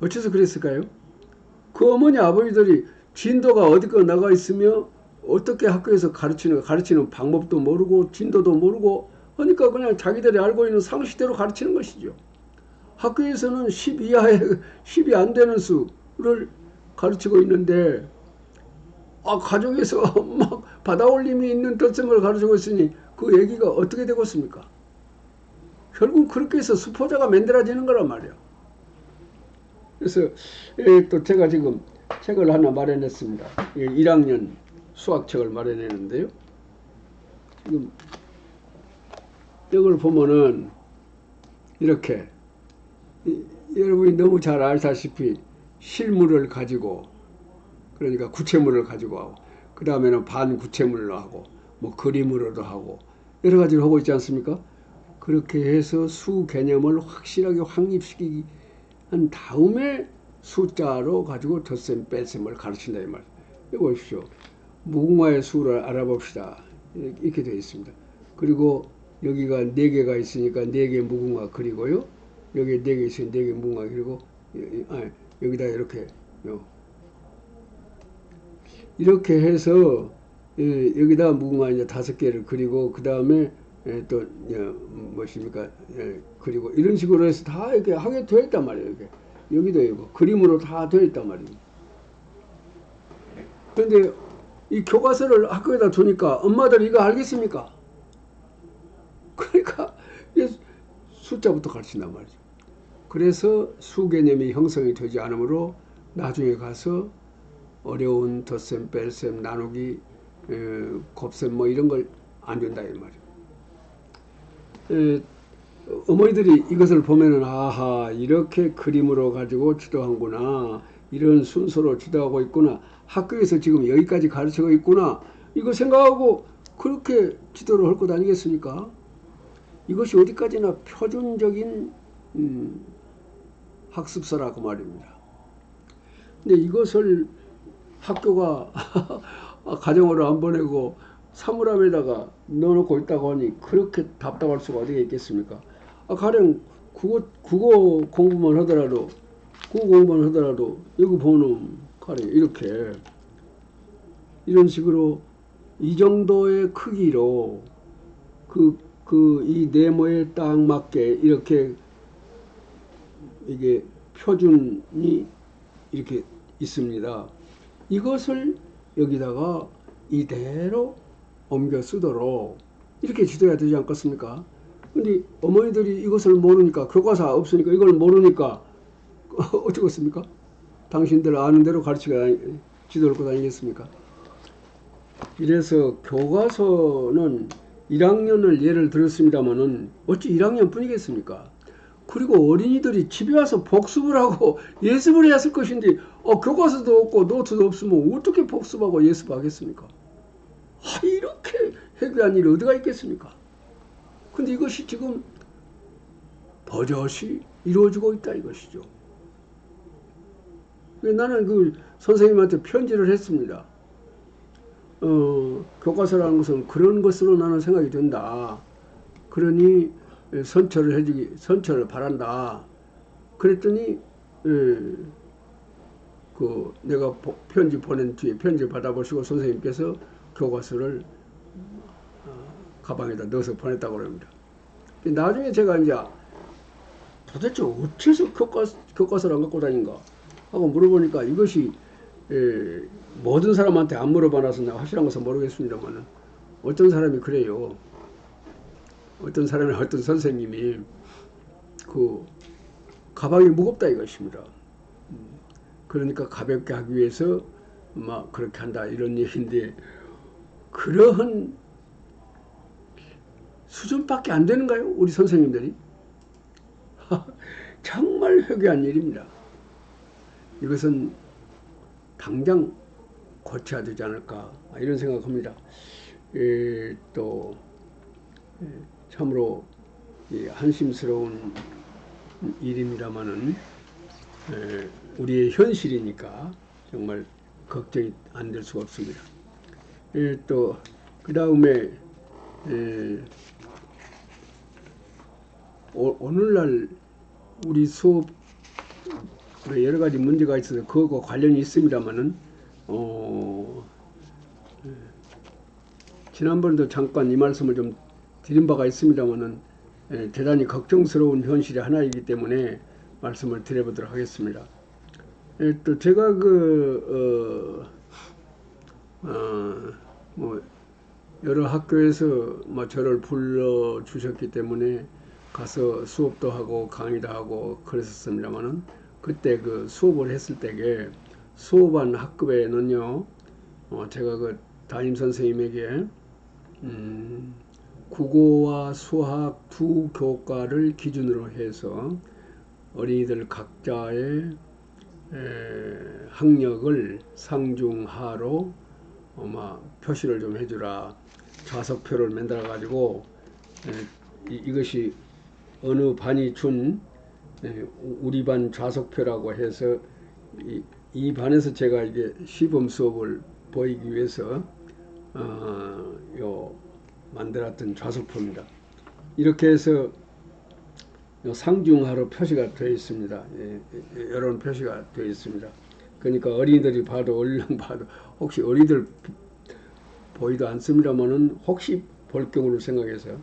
Speaker 1: 어째서 그랬을까요? 그 어머니 아버지들이 진도가 어디가 나가 있으며 어떻게 학교에서 가르치는 방법도 모르고 진도도 모르고 하니까 그냥 자기들이 알고 있는 상식대로 가르치는 것이죠. 학교에서는 10 이하에 10이 안 되는 수를 가르치고 있는데 가정에서 막 받아올림이 있는 덧셈을 가르치고 있으니 그 얘기가 어떻게 되겠습니까? 결국 그렇게 해서 수포자가 만들어지는 거란 말이에요. 그래서 또 제가 지금 책을 하나 마련했습니다. 1학년 수학책을 마련했는데요. 지금 이걸 보면은 이렇게 여러분이 너무 잘 알다시피 실물을 가지고 그러니까 구체물을 가지고 하고 그 다음에는 반구체물로 하고 뭐 그림으로도 하고 여러 가지를 하고 있지 않습니까? 그렇게 해서 수 개념을 확실하게 확립시키기 한 다음에 숫자로 가지고 덧셈 뺄셈을 가르친다 이 말. 이거 보십시오. 무궁화의 수를 알아봅시다. 이렇게 되어 있습니다. 그리고 여기가 4개가 있으니까 4개 무궁화 그리고요. 여기 4개 있으니 4개 무궁화 그리고 여기다 이렇게 해서 여기다 무궁화 이제 5개를 그리고 그 다음에 또 무엇입니까? 그리고 이런 식으로 해서 다 이렇게 하게 되어 있단 말이에요. 이렇게. 여기도 이거 그림으로 다 되어 있단 말이에요. 그런데 이 교과서를 학교에다 두니까 엄마들 이거 알겠습니까? 그러니까 숫자부터 가르친단 말이죠. 그래서 수 개념이 형성이 되지 않으므로 나중에 가서 어려운 덧셈, 뺄셈, 나누기, 곱셈 뭐 이런 걸 안 준다 이 말이에요. 어머니들이 이것을 보면은 아하 이렇게 그림으로 가지고 지도하는구나, 이런 순서로 지도하고 있구나, 학교에서 지금 여기까지 가르치고 있구나 이거 생각하고 그렇게 지도를 할 것 아니겠습니까? 이것이 어디까지나 표준적인 학습서라고 말입니다. 근데 이것을 학교가 가정으로 안 보내고 사물함에다가 넣어놓고 있다고 하니 그렇게 답답할 수가 어디가 있겠습니까? 가령 국어 공부만 하더라도 여기 보는 가령 이렇게 이런 식으로 이 정도의 크기로 이 네모에 딱 맞게 이렇게 이게 표준이 이렇게 있습니다. 이것을 여기다가 이대로 옮겨 쓰도록 이렇게 지도해야 되지 않겠습니까? 근데 어머니들이 이것을 모르니까, 교과서 없으니까 이걸 모르니까 어쩌겠습니까? 당신들 아는 대로 지도를 갖고 다니겠습니까? 이래서 교과서는 1학년을 예를 들었습니다마는 어찌 1학년 뿐이겠습니까? 그리고 어린이들이 집에 와서 복습을 하고 예습을 해야 할 것인데 교과서도 없고 노트도 없으면 어떻게 복습하고 예습하겠습니까? 이렇게 해괴한 일이 어디가 있겠습니까? 근데 이것이 지금 버젓이 이루어지고 있다 이것이죠. 나는 그 선생님한테 편지를 했습니다. 교과서라는 것은 그런 것으로 나는 생각이 된다. 그러니 선처를 바란다. 그랬더니 내가 편지 보낸 뒤에 편지 받아보시고 선생님께서 교과서를 가방에다 넣어서 보냈다고 합니다. 나중에 제가 이제 도대체 어째서 교과서를 안 갖고 다닌가 하고 물어보니까 이것이 모든 사람한테 안 물어봐놔서 내가 확실한 것은 모르겠습니다만 어떤 사람이 그래요. 어떤 선생님이 가방이 무겁다 이것입니다. 그러니까 가볍게 하기 위해서 막 그렇게 한다 이런 얘기인데 그러한 수준밖에 안 되는가요? 우리 선생님들이? 정말 회개한 일입니다. 이것은 당장 고쳐야 되지 않을까 이런 생각합니다. 또 참으로 한심스러운 일입니다마는 우리의 현실이니까 정말 걱정이 안 될 수가 없습니다. 또 그 다음에 오늘날 우리 수업 여러 가지 문제가 있어서 그것과 관련이 있습니다만은 지난번에도 잠깐 이 말씀을 좀 드린 바가 있습니다만은 대단히 걱정스러운 현실이 하나이기 때문에 말씀을 드려보도록 하겠습니다. 또 제가 여러 학교에서 저를 불러 주셨기 때문에 가서 수업도 하고 강의도 하고 그랬었습니다만은 그때 수업을 했을 때에 수업한 학급에는요 제가 담임 선생님에게 국어와 수학 두 교과를 기준으로 해서 어린이들 각자의 학력을 상중하로 표시를 좀 해주라. 좌석표를 만들어 가지고 이것이 어느 반이 준 우리 반 좌석표라고 해서 이 반에서 제가 이게 시범 수업을 보이기 위해서 만들었던 좌석표입니다. 이렇게 해서 상중하로 표시가 되어 있습니다. 이런 표시가 되어 있습니다. 그러니까 어린이들이 봐도 얼른 봐도 혹시 어린이들 보이도 않습니다만은 혹시 볼 경우를 생각해서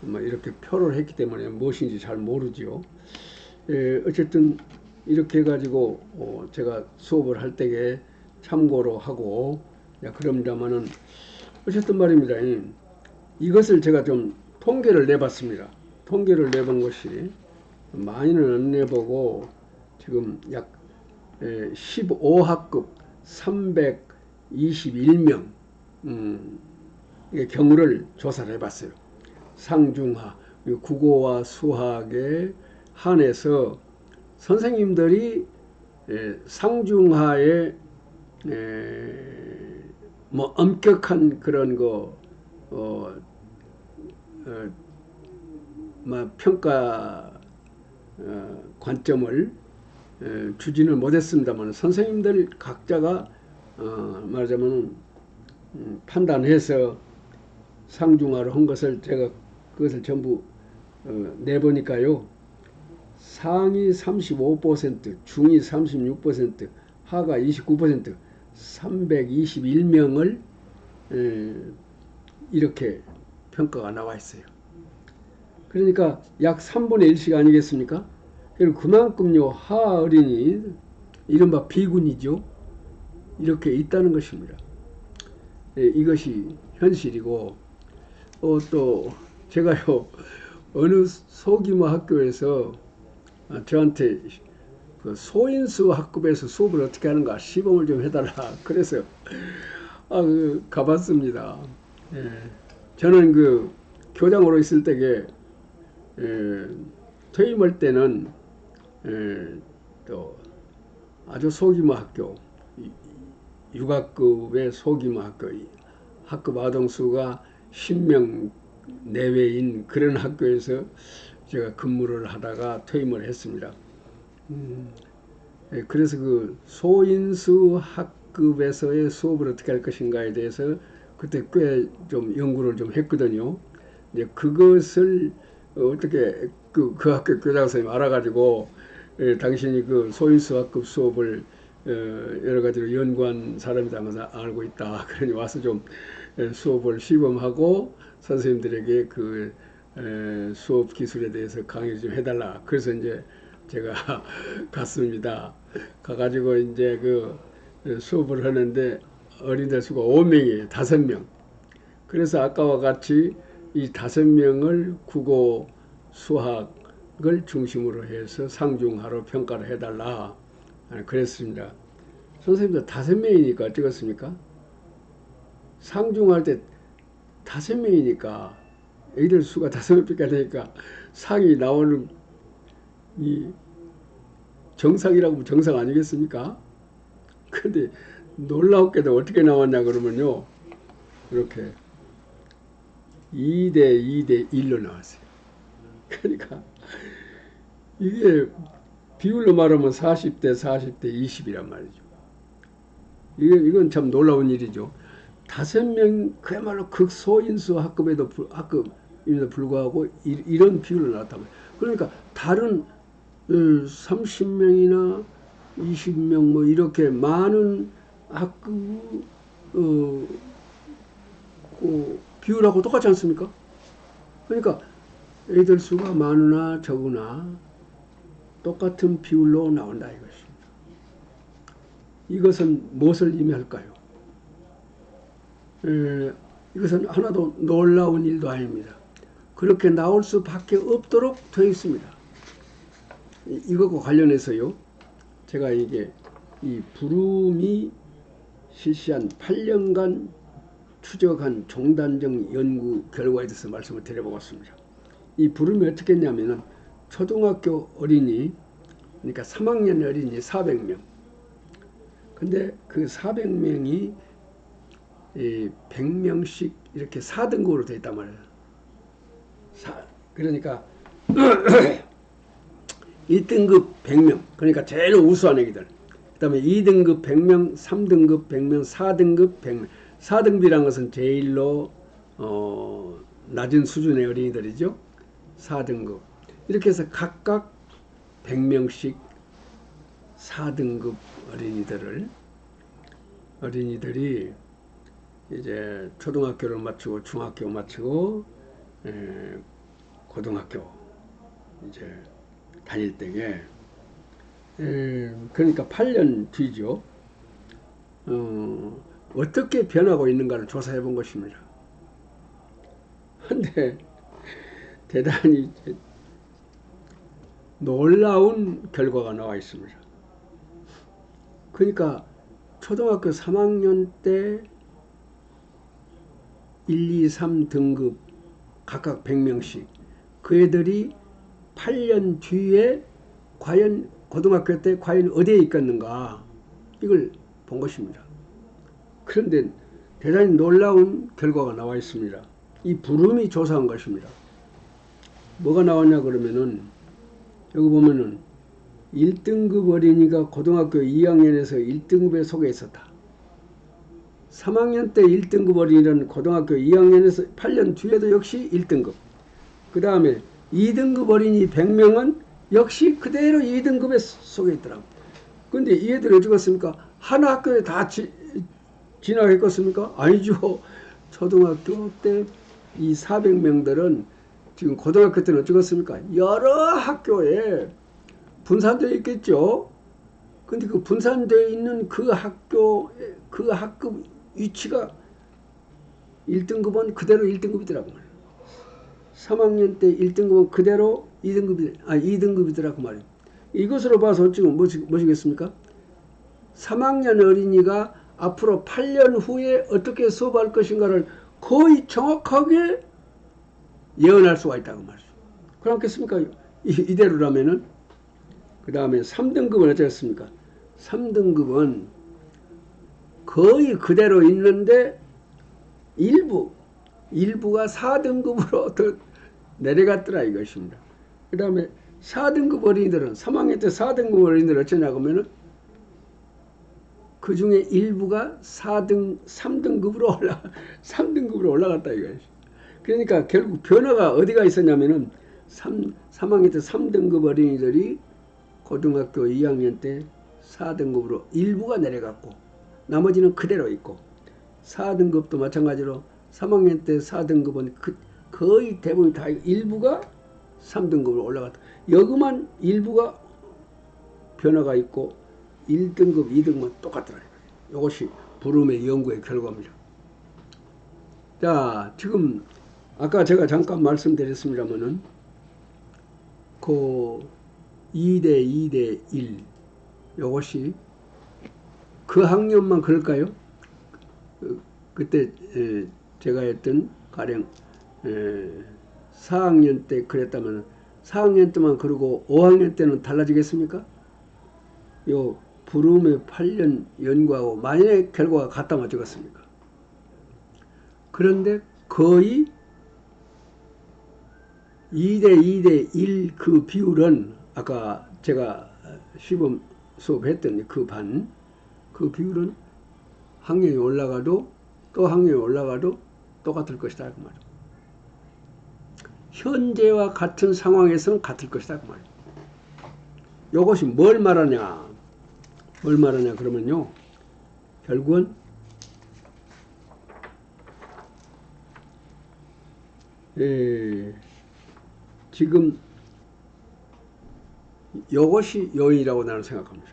Speaker 1: 이렇게 표를 했기 때문에 무엇인지 잘 모르지요. 어쨌든 이렇게 해가지고 제가 수업을 할 때에 참고로 하고 그럽니다만은 어쨌든 말입니다. 이것을 제가 좀 통계를 내봤습니다. 통계를 내본 것이 많이는 안 내보고 지금 약 15학급 321명 경우를 조사를 해봤어요. 상중하 국어와 수학에 한해서 선생님들이 상중하에 엄격한 그런 평가 관점을 주지는 못했습니다만 선생님들 각자가 말하자면 판단해서 상중하로 한 것을 제가 그것을 전부 내보니까요. 상위 35%, 중위 36%, 하가 29%, 321명을 이렇게 평가가 나와 있어요. 그러니까 약 3분의 1씩 아니겠습니까? 그리고 그만큼요 하 어린이 이른바 비군이죠. 이렇게 있다는 것입니다. 이것이 현실이고 또 제가요 어느 소규모 학교에서 저한테 그 소인수 학급에서 수업을 어떻게 하는가 시범을 좀 해달라 그래서 가봤습니다. 저는 그 교장으로 있을 때에 퇴임할 때는 또 아주 소규모 학교 6학급의 소규모 학급 아동수가 10명 내외인 그런 학교에서 제가 근무를 하다가 퇴임을 했습니다. 그래서 그 소인수 학급에서의 수업을 어떻게 할 것인가에 대해서 그때 꽤 좀 연구를 좀 했거든요. 이제 그것을 어떻게 그 학교 교장 선생님 알아가지고 당신이 그 소인수 학급 수업을 여러 가지로 연구한 사람이라면서 알고 있다. 그러니 와서 좀 수업을 시범하고 선생님들에게 그 수업 기술에 대해서 강의 좀 해달라. 그래서 이제 제가 갔습니다. 가가지고 이제 그 수업을 하는데 어린이들 수가 5명이에요. 5명. 그래서 아까와 같이 이 5명을 국어, 수학을 중심으로 해서 상중하로 평가를 해달라. 그랬습니다. 선생님들 5명이니까 어떻겠습니까? 상중할 때 5명이니까 애들 수가 5명밖에 되니까 상이 나오는 이 정상이라고 하면 정상 아니겠습니까? 근데 놀라웠게도 어떻게 나왔냐 그러면요. 이렇게 2대 2대 1로 나왔어요. 그러니까 이게 비율로 말하면 40대 40대 20이란 말이죠. 이건 참 놀라운 일이죠. 5명 그야말로 극소인수 학급임에도 불구하고 이런 비율로 나왔단 말이에요. 그러니까 다른 30명이나 20명 뭐 이렇게 많은 학급 그 비율하고 똑같지 않습니까? 그러니까 애들 수가 많으나 적으나 똑같은 비율로 나온다 이것입니다. 이것은 무엇을 의미할까요? 이것은 하나도 놀라운 일도 아닙니다. 그렇게 나올 수밖에 없도록 되어 있습니다. 이것과 관련해서요, 제가 이게 이 부름이 실시한 8년간 추적한 종단적 연구 결과에 대해서 말씀을 드려보겠습니다. 이 부름이 어떻게 했냐면은 초등학교 어린이, 그러니까 3학년 어린이 400명. 근데 그 400명이 100명씩 이렇게 4등급으로 되어 있단 말이에요. 그러니까 1등급 100명, 그러니까 제일 우수한 애기들. 그 다음에 2등급 100명, 3등급 100명, 4등급 100명. 4등급이라는 것은 제일로 낮은 수준의 어린이들이죠. 4등급. 이렇게 해서 각각 100명씩 4등급 어린이들이 이제 초등학교를 마치고 중학교 마치고 고등학교 이제 다닐 때에 그러니까 8년 뒤죠. 어떻게 변하고 있는가를 조사해 본 것입니다. 근데 대단히 놀라운 결과가 나와 있습니다. 그러니까 초등학교 3학년 때 1, 2, 3등급 각각 100명씩 그 애들이 8년 뒤에 과연 고등학교 때 과연 어디에 있겠는가 이걸 본 것입니다. 그런데 대단히 놀라운 결과가 나와 있습니다. 이 부름이 조사한 것입니다. 뭐가 나왔냐 그러면은 여기 보면은 1등급 어린이가 고등학교 2학년에서 1등급에 속해 있었다. 3학년 때 1등급 어린이는 고등학교 2학년에서 8년 뒤에도 역시 1등급. 그 다음에 2등급 어린이 100명은 역시 그대로 2등급에 속해 있더라고. 근데 이 애들 왜 죽었습니까? 한 학교에 다 진학했겠습니까? 아니죠. 초등학교 때 이 400명들은 지금 고등학교 때는 어쩌겠습니까? 여러 학교에 분산되어 있겠죠. 근데 그 분산되어 있는 그 학교, 그 학급 위치가 1등급은 그대로 1등급이더라고 말이에요. 3학년 때 1등급은 그대로 2등급이더라고 말이에요. 이것으로 봐서 지금 뭐시겠습니까? 3학년 어린이가 앞으로 8년 후에 어떻게 수업할 것인가를 거의 정확하게 예언할 수가 있다고 말이죠. 그렇겠습니까? 이대로라면은. 그 다음에 3등급은 어쩌겠습니까? 3등급은 거의 그대로 있는데 일부가 4등급으로 더 내려갔더라 이것입니다. 그 다음에 4등급 어린이들은 3학년 때 4등급 어린이들 어쩌냐고 하면은 그 중에 일부가 3등급으로 올라갔다 이거예요. 그러니까 결국 변화가 어디가 있었냐면은 3학년 때 3등급 어린이들이 고등학교 2학년 때 4등급으로 일부가 내려갔고 나머지는 그대로 있고 4등급도 마찬가지로 3학년 때 4등급은 거의 대부분 다 일부가 3등급으로 올라갔다. 여기만 일부가 변화가 있고 1등급, 2등급은 똑같더라. 이것이 브룸의 연구의 결과입니다. 자, 지금 아까 제가 잠깐 말씀드렸습니다만은 그 2대 2대 1 이것이 그 학년만 그럴까요? 그때 제가 했던 가령 4학년 때 그랬다면 4학년 때만 그러고 5학년 때는 달라지겠습니까? 요 브룸의 8년 연구하고 만약에 결과가 같다면 어쩌겠습니까? 그런데 거의 2대 2대 1 그 비율은 아까 제가 시범 수업했던 그 비율은 학년이 올라가도 또 학년이 올라가도 똑같을 것이다 그 말이에요. 현재와 같은 상황에서는 같을 것이다 그 말이에요. 이것이 뭘 말하냐 그러면요, 결국은 지금 이것이 요인이라고 나는 생각합니다.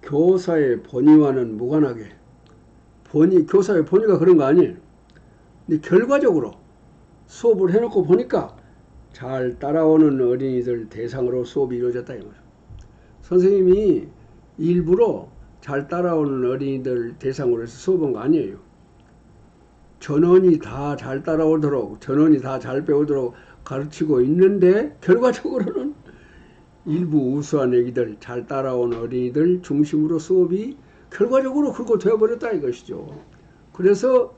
Speaker 1: 교사의 본의와는 무관하게 교사의 본의가 그런 거 아니에요. 근데 결과적으로 수업을 해놓고 보니까 잘 따라오는 어린이들 대상으로 수업이 이루어졌다 이 말이에요. 선생님이 일부러 잘 따라오는 어린이들 대상으로 해서 수업한 거 아니에요. 전원이 다 잘 따라오도록, 전원이 다 잘 배우도록 가르치고 있는데 결과적으로는 일부 우수한 애기들, 잘 따라온 어린이들 중심으로 수업이 결과적으로 그렇게 되어버렸다 이것이죠. 그래서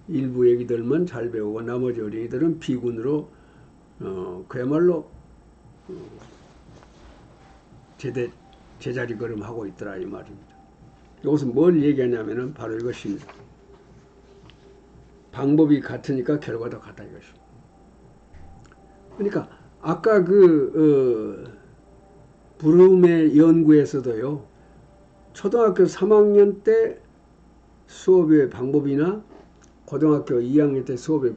Speaker 1: 일부 애기들만 잘 배우고 나머지 어린이들은 비군으로 그야말로 제자리 걸음하고 있더라 이 말입니다. 이것은 뭘 얘기하냐면은 바로 이것입니다. 방법이 같으니까 결과도 같다 이것입니다. 그러니까 아까 브룸의 연구에서도요, 초등학교 3학년 때 수업의 방법이나 고등학교 2학년 때 수업의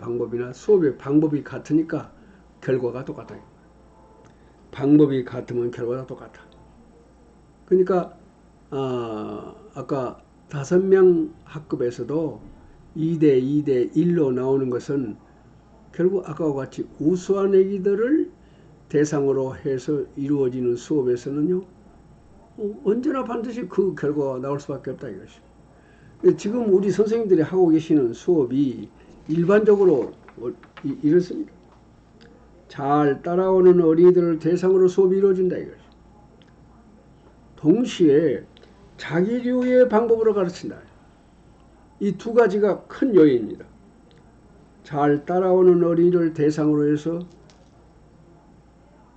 Speaker 1: 방법이 같으니까 결과가 똑같아요. 방법이 같으면 결과가 똑같아. 그러니까 아까 5명 학급에서도 2대 2대 1로 나오는 것은 결국 아까와 같이 우수한 애기들을 대상으로 해서 이루어지는 수업에서는요, 언제나 반드시 그 결과가 나올 수밖에 없다 이것이. 지금 우리 선생님들이 하고 계시는 수업이 일반적으로 이렇습니다. 잘 따라오는 어린이들을 대상으로 수업이 이루어진다 이것이. 동시에 자기류의 방법으로 가르친다. 이 두 가지가 큰 요인입니다. 잘 따라오는 어린이를 대상으로 해서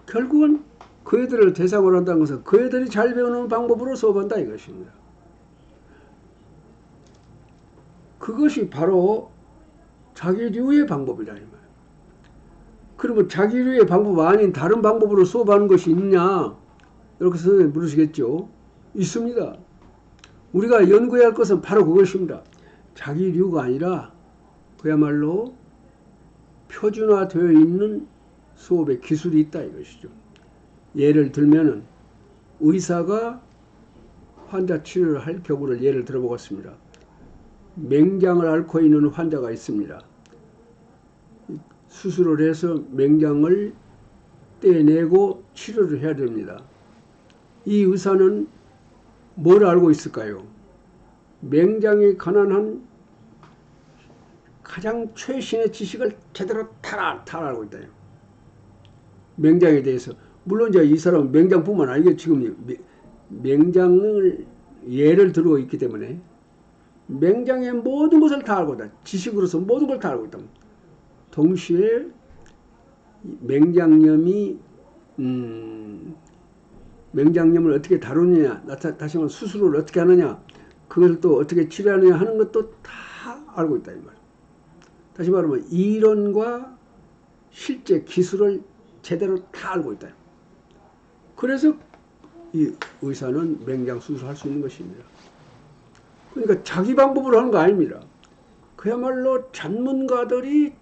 Speaker 1: 결국은 그 애들을 대상으로 한다는 것은 그 애들이 잘 배우는 방법으로 수업한다 이것입니다. 그것이 바로 자기류의 방법이다 이 말이에요. 그러면 자기류의 방법 아닌 다른 방법으로 수업하는 것이 있냐? 이렇게 선생님 물으시겠죠? 있습니다. 우리가 연구해야 할 것은 바로 그것입니다. 자기류가 아니라 그야말로 표준화되어 있는 수업의 기술이 있다 이것이죠. 예를 들면은 의사가 환자 치료를 할 경우를 예를 들어보겠습니다. 맹장을 앓고 있는 환자가 있습니다. 수술을 해서 맹장을 떼내고 치료를 해야 됩니다. 이 의사는 뭘 알고 있을까요? 맹장에 관한 가장 최신의 지식을 제대로 다 알고 있다. 맹장에 대해서. 물론 이제 이 사람은 맹장뿐만 아니고 지금 맹장을 예를 들고 있기 때문에 맹장의 모든 것을 다 알고 있다. 지식으로서 모든 걸 다 알고 있다. 동시에 맹장염을 어떻게 다루느냐, 다시 말하면 수술을 어떻게 하느냐, 그걸 또 어떻게 치료하느냐 하는 것도 다 알고 있다 이 말. 다시 말하면 이론과 실제 기술을 제대로 다 알고 있다. 그래서 이 의사는 맹장 수술을 할 수 있는 것입니다. 그러니까 자기 방법으로 하는 거 아닙니다. 그야말로 전문가들이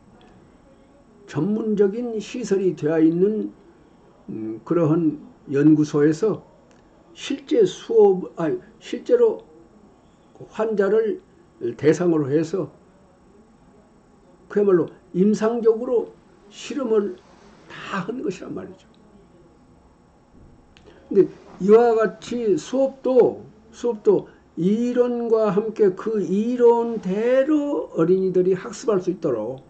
Speaker 1: 전문적인 시설이 되어 있는 그러한 연구소에서 실제로 환자를 대상으로 해서 그야말로 임상적으로 실험을 다 한 것이란 말이죠. 근데 이와 같이 수업도 이론과 함께 그 이론대로 어린이들이 학습할 수 있도록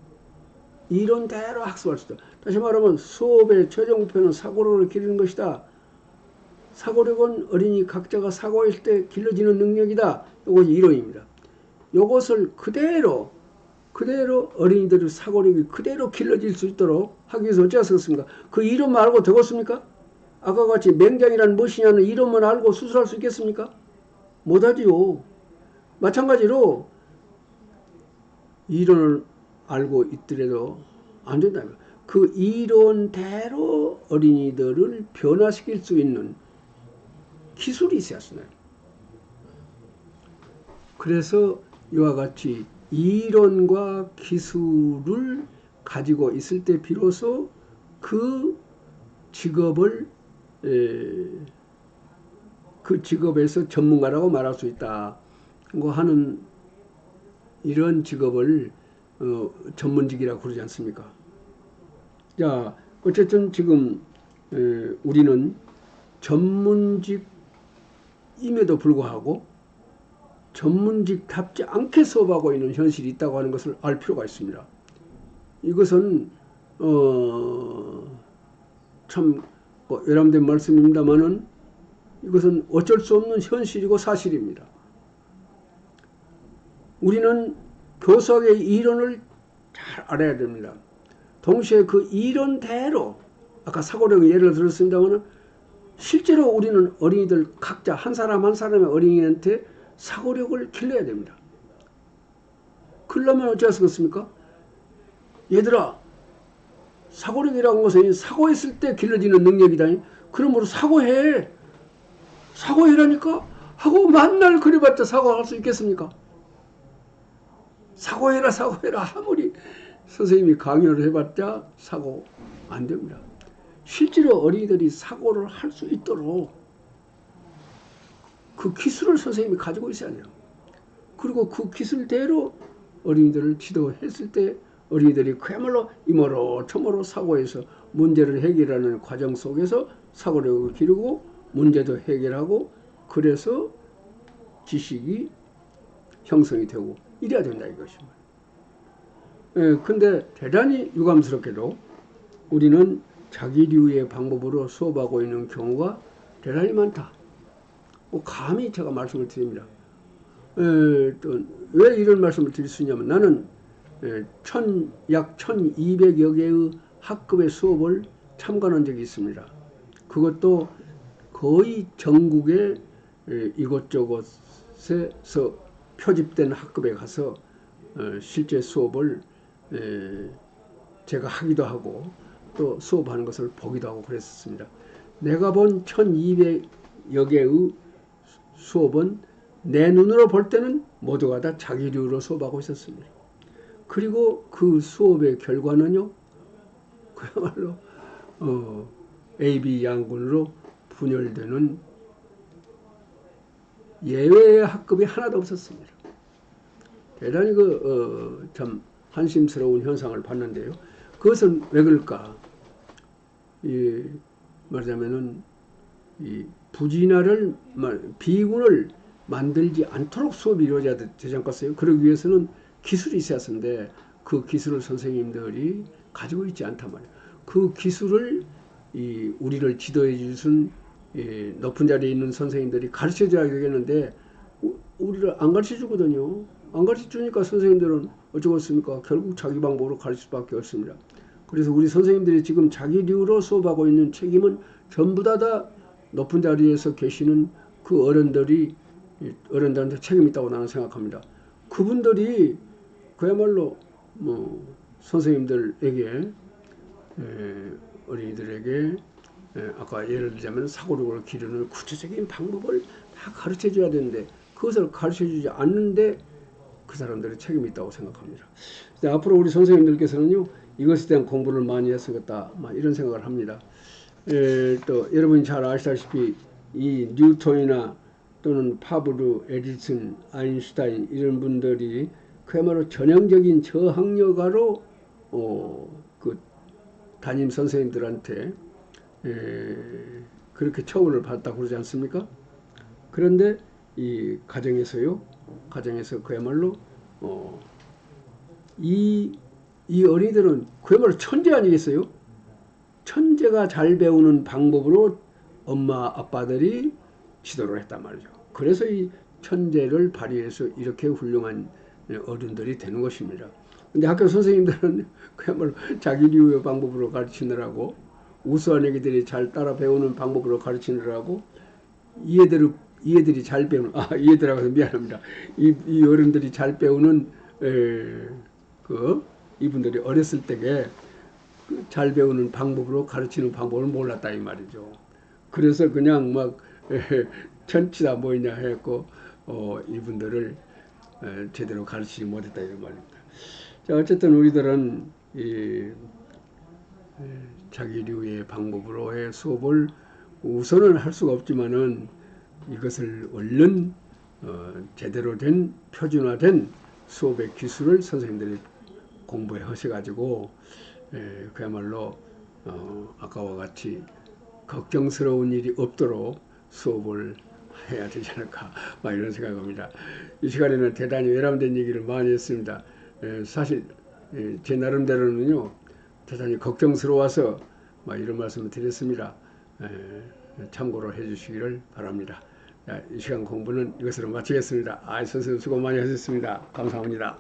Speaker 1: 다시 말하면 수업의 최종 목표는 사고력을 기르는 것이다. 사고력은 어린이 각자가 사고할 때 길러지는 능력이다. 이것이 이론입니다. 이것을 그대로 어린이들의 사고력이 그대로 길러질 수 있도록 하기 위해서 어찌 하겠습니까? 그 이론만 알고 되겠습니까? 아까 같이 맹장이란 무엇이냐는 이론만 알고 수술할 수 있겠습니까? 못하지요. 마찬가지로 이론을 알고 있더라도 안 된다. 그 이론대로 어린이들을 변화시킬 수 있는 기술이 있어야 하잖아요. 그래서 이와 같이 이론과 기술을 가지고 있을 때 비로소 그 직업에서 전문가라고 말할 수 있다 하는 이런 직업을 전문직이라고 그러지 않습니까? 자, 어쨌든 지금 우리는 전문직임에도 불구하고 전문직답지 않게 수업하고 있는 현실이 있다고 하는 것을 알 필요가 있습니다. 이것은 참 외람된 말씀입니다만은 이것은 어쩔 수 없는 현실이고 사실입니다. 우리는 교수학의 이론을 잘 알아야 됩니다. 동시에 그 이론대로 아까 사고력의 예를 들었습니다만 실제로 우리는 어린이들 각자 한 사람 한 사람의 어린이한테 사고력을 길러야 됩니다. 그러려면 어찌 하겠습니까? 얘들아, 사고력이라는 것은 사고했을 때 길러지는 능력이다. 그러므로 사고해라니까 하고 만날 그래봤자 사고할 수 있겠습니까? 사고해라 아무리 선생님이 강요를 해봤자 사고 안 됩니다. 실제로 어린이들이 사고를 할 수 있도록 그 기술을 선생님이 가지고 있어야 돼요. 그리고 그 기술대로 어린이들을 지도했을 때 어린이들이 그야말로 이모로 저모로 사고해서 문제를 해결하는 과정 속에서 사고력을 기르고 문제도 해결하고 그래서 지식이 형성이 되고 이래야 된다 이것입니다. 근데 대단히 유감스럽게도 우리는 자기류의 방법으로 수업하고 있는 경우가 대단히 많다. 감히 제가 말씀을 드립니다. 또 왜 이런 말씀을 드릴 수 있냐면 나는 약 1200여 개의 학급의 수업을 참관한 적이 있습니다. 그것도 거의 전국의 이곳저곳에서 표집된 학급에 가서 실제 수업을 제가 하기도 하고 또 수업하는 것을 보기도 하고 그랬었습니다. 내가 본 1200여 개의 수업은 내 눈으로 볼 때는 모두가 다 자기류로 수업하고 있었습니다. 그리고 그 수업의 결과는요, 그야말로 AB 양군으로 분열되는 예외의 학급이 하나도 없었습니다. 대단히 참 한심스러운 현상을 봤는데요. 그것은 왜 그럴까? 말하자면은 이 부진화를 비군을 만들지 않도록 수업이 이루어져야 되지 않겠어요? 그러기 위해서는 기술이 있어야 하는데 그 기술을 선생님들이 가지고 있지 않단 말이에요. 그 기술을 우리를 지도해 주신 높은 자리에 있는 선생님들이 가르쳐 줘야 되겠는데 우리를 안 가르쳐 주거든요. 안 가르쳐 주니까 선생님들은 어쩌겠습니까? 결국 자기 방법으로 가르칠 수밖에 없습니다. 그래서 우리 선생님들이 지금 자기류로 수업하고 있는 책임은 전부 다 높은 자리에서 계시는 그 어른들한테 책임이 있다고 나는 생각합니다. 그분들이 그야말로 선생님들에게 어린이들에게 아까 예를 들자면 사고력을 기르는 구체적인 방법을 다 가르쳐 줘야 되는데 그것을 가르쳐 주지 않는데 그 사람들의 책임이 있다고 생각합니다. 앞으로 우리 선생님들께서는요 이것에 대한 공부를 많이 했었겠다 이런 생각을 합니다. 또 여러분이 잘 아시다시피 이 뉴턴이나 또는 파브르, 에디슨, 아인슈타인 이런 분들이 그야말로 전형적인 저학력가로 그 담임 선생님들한테 그렇게 처우를 받았다고 그러지 않습니까? 그런데 이 가정에서 그야말로 이 어린이들은 그야말로 천재 아니겠어요? 천재가 잘 배우는 방법으로 엄마 아빠들이 지도를 했단 말이죠. 그래서 이 천재를 발휘해서 이렇게 훌륭한 어른들이 되는 것입니다. 근데 학교 선생님들은 그야말로 자기류의 방법으로 가르치느라고 우수한 애기들이 잘 따라 배우는 방법으로 가르치느라고 이애들이 잘 배우는 이애들하고 해서 미안합니다. 이 어른들이 잘 배우는 이분들이 어렸을 때에 잘 배우는 방법으로 가르치는 방법을 몰랐다 이 말이죠. 그래서 그냥 막 천치다 뭐냐 했고 이분들을 제대로 가르치지 못했다 이런 말입니다. 자, 어쨌든 우리들은 이 자기류의 방법으로의 수업을 우선은 할 수가 없지만은 이것을 얼른 제대로 된 표준화된 수업의 기술을 선생님들이 공부해 하셔가지고 그야말로 아까와 같이 걱정스러운 일이 없도록 수업을 해야 되지 않을까 이런 생각합니다. 이 시간에는 대단히 외람된 얘기를 많이 했습니다. 사실 제 나름대로는요 대단히 걱정스러워서 이런 말씀을 드렸습니다. 참고로 해주시기를 바랍니다. 이 시간 공부는 이것으로 마치겠습니다. 선생님 수고 많이 하셨습니다. 감사합니다.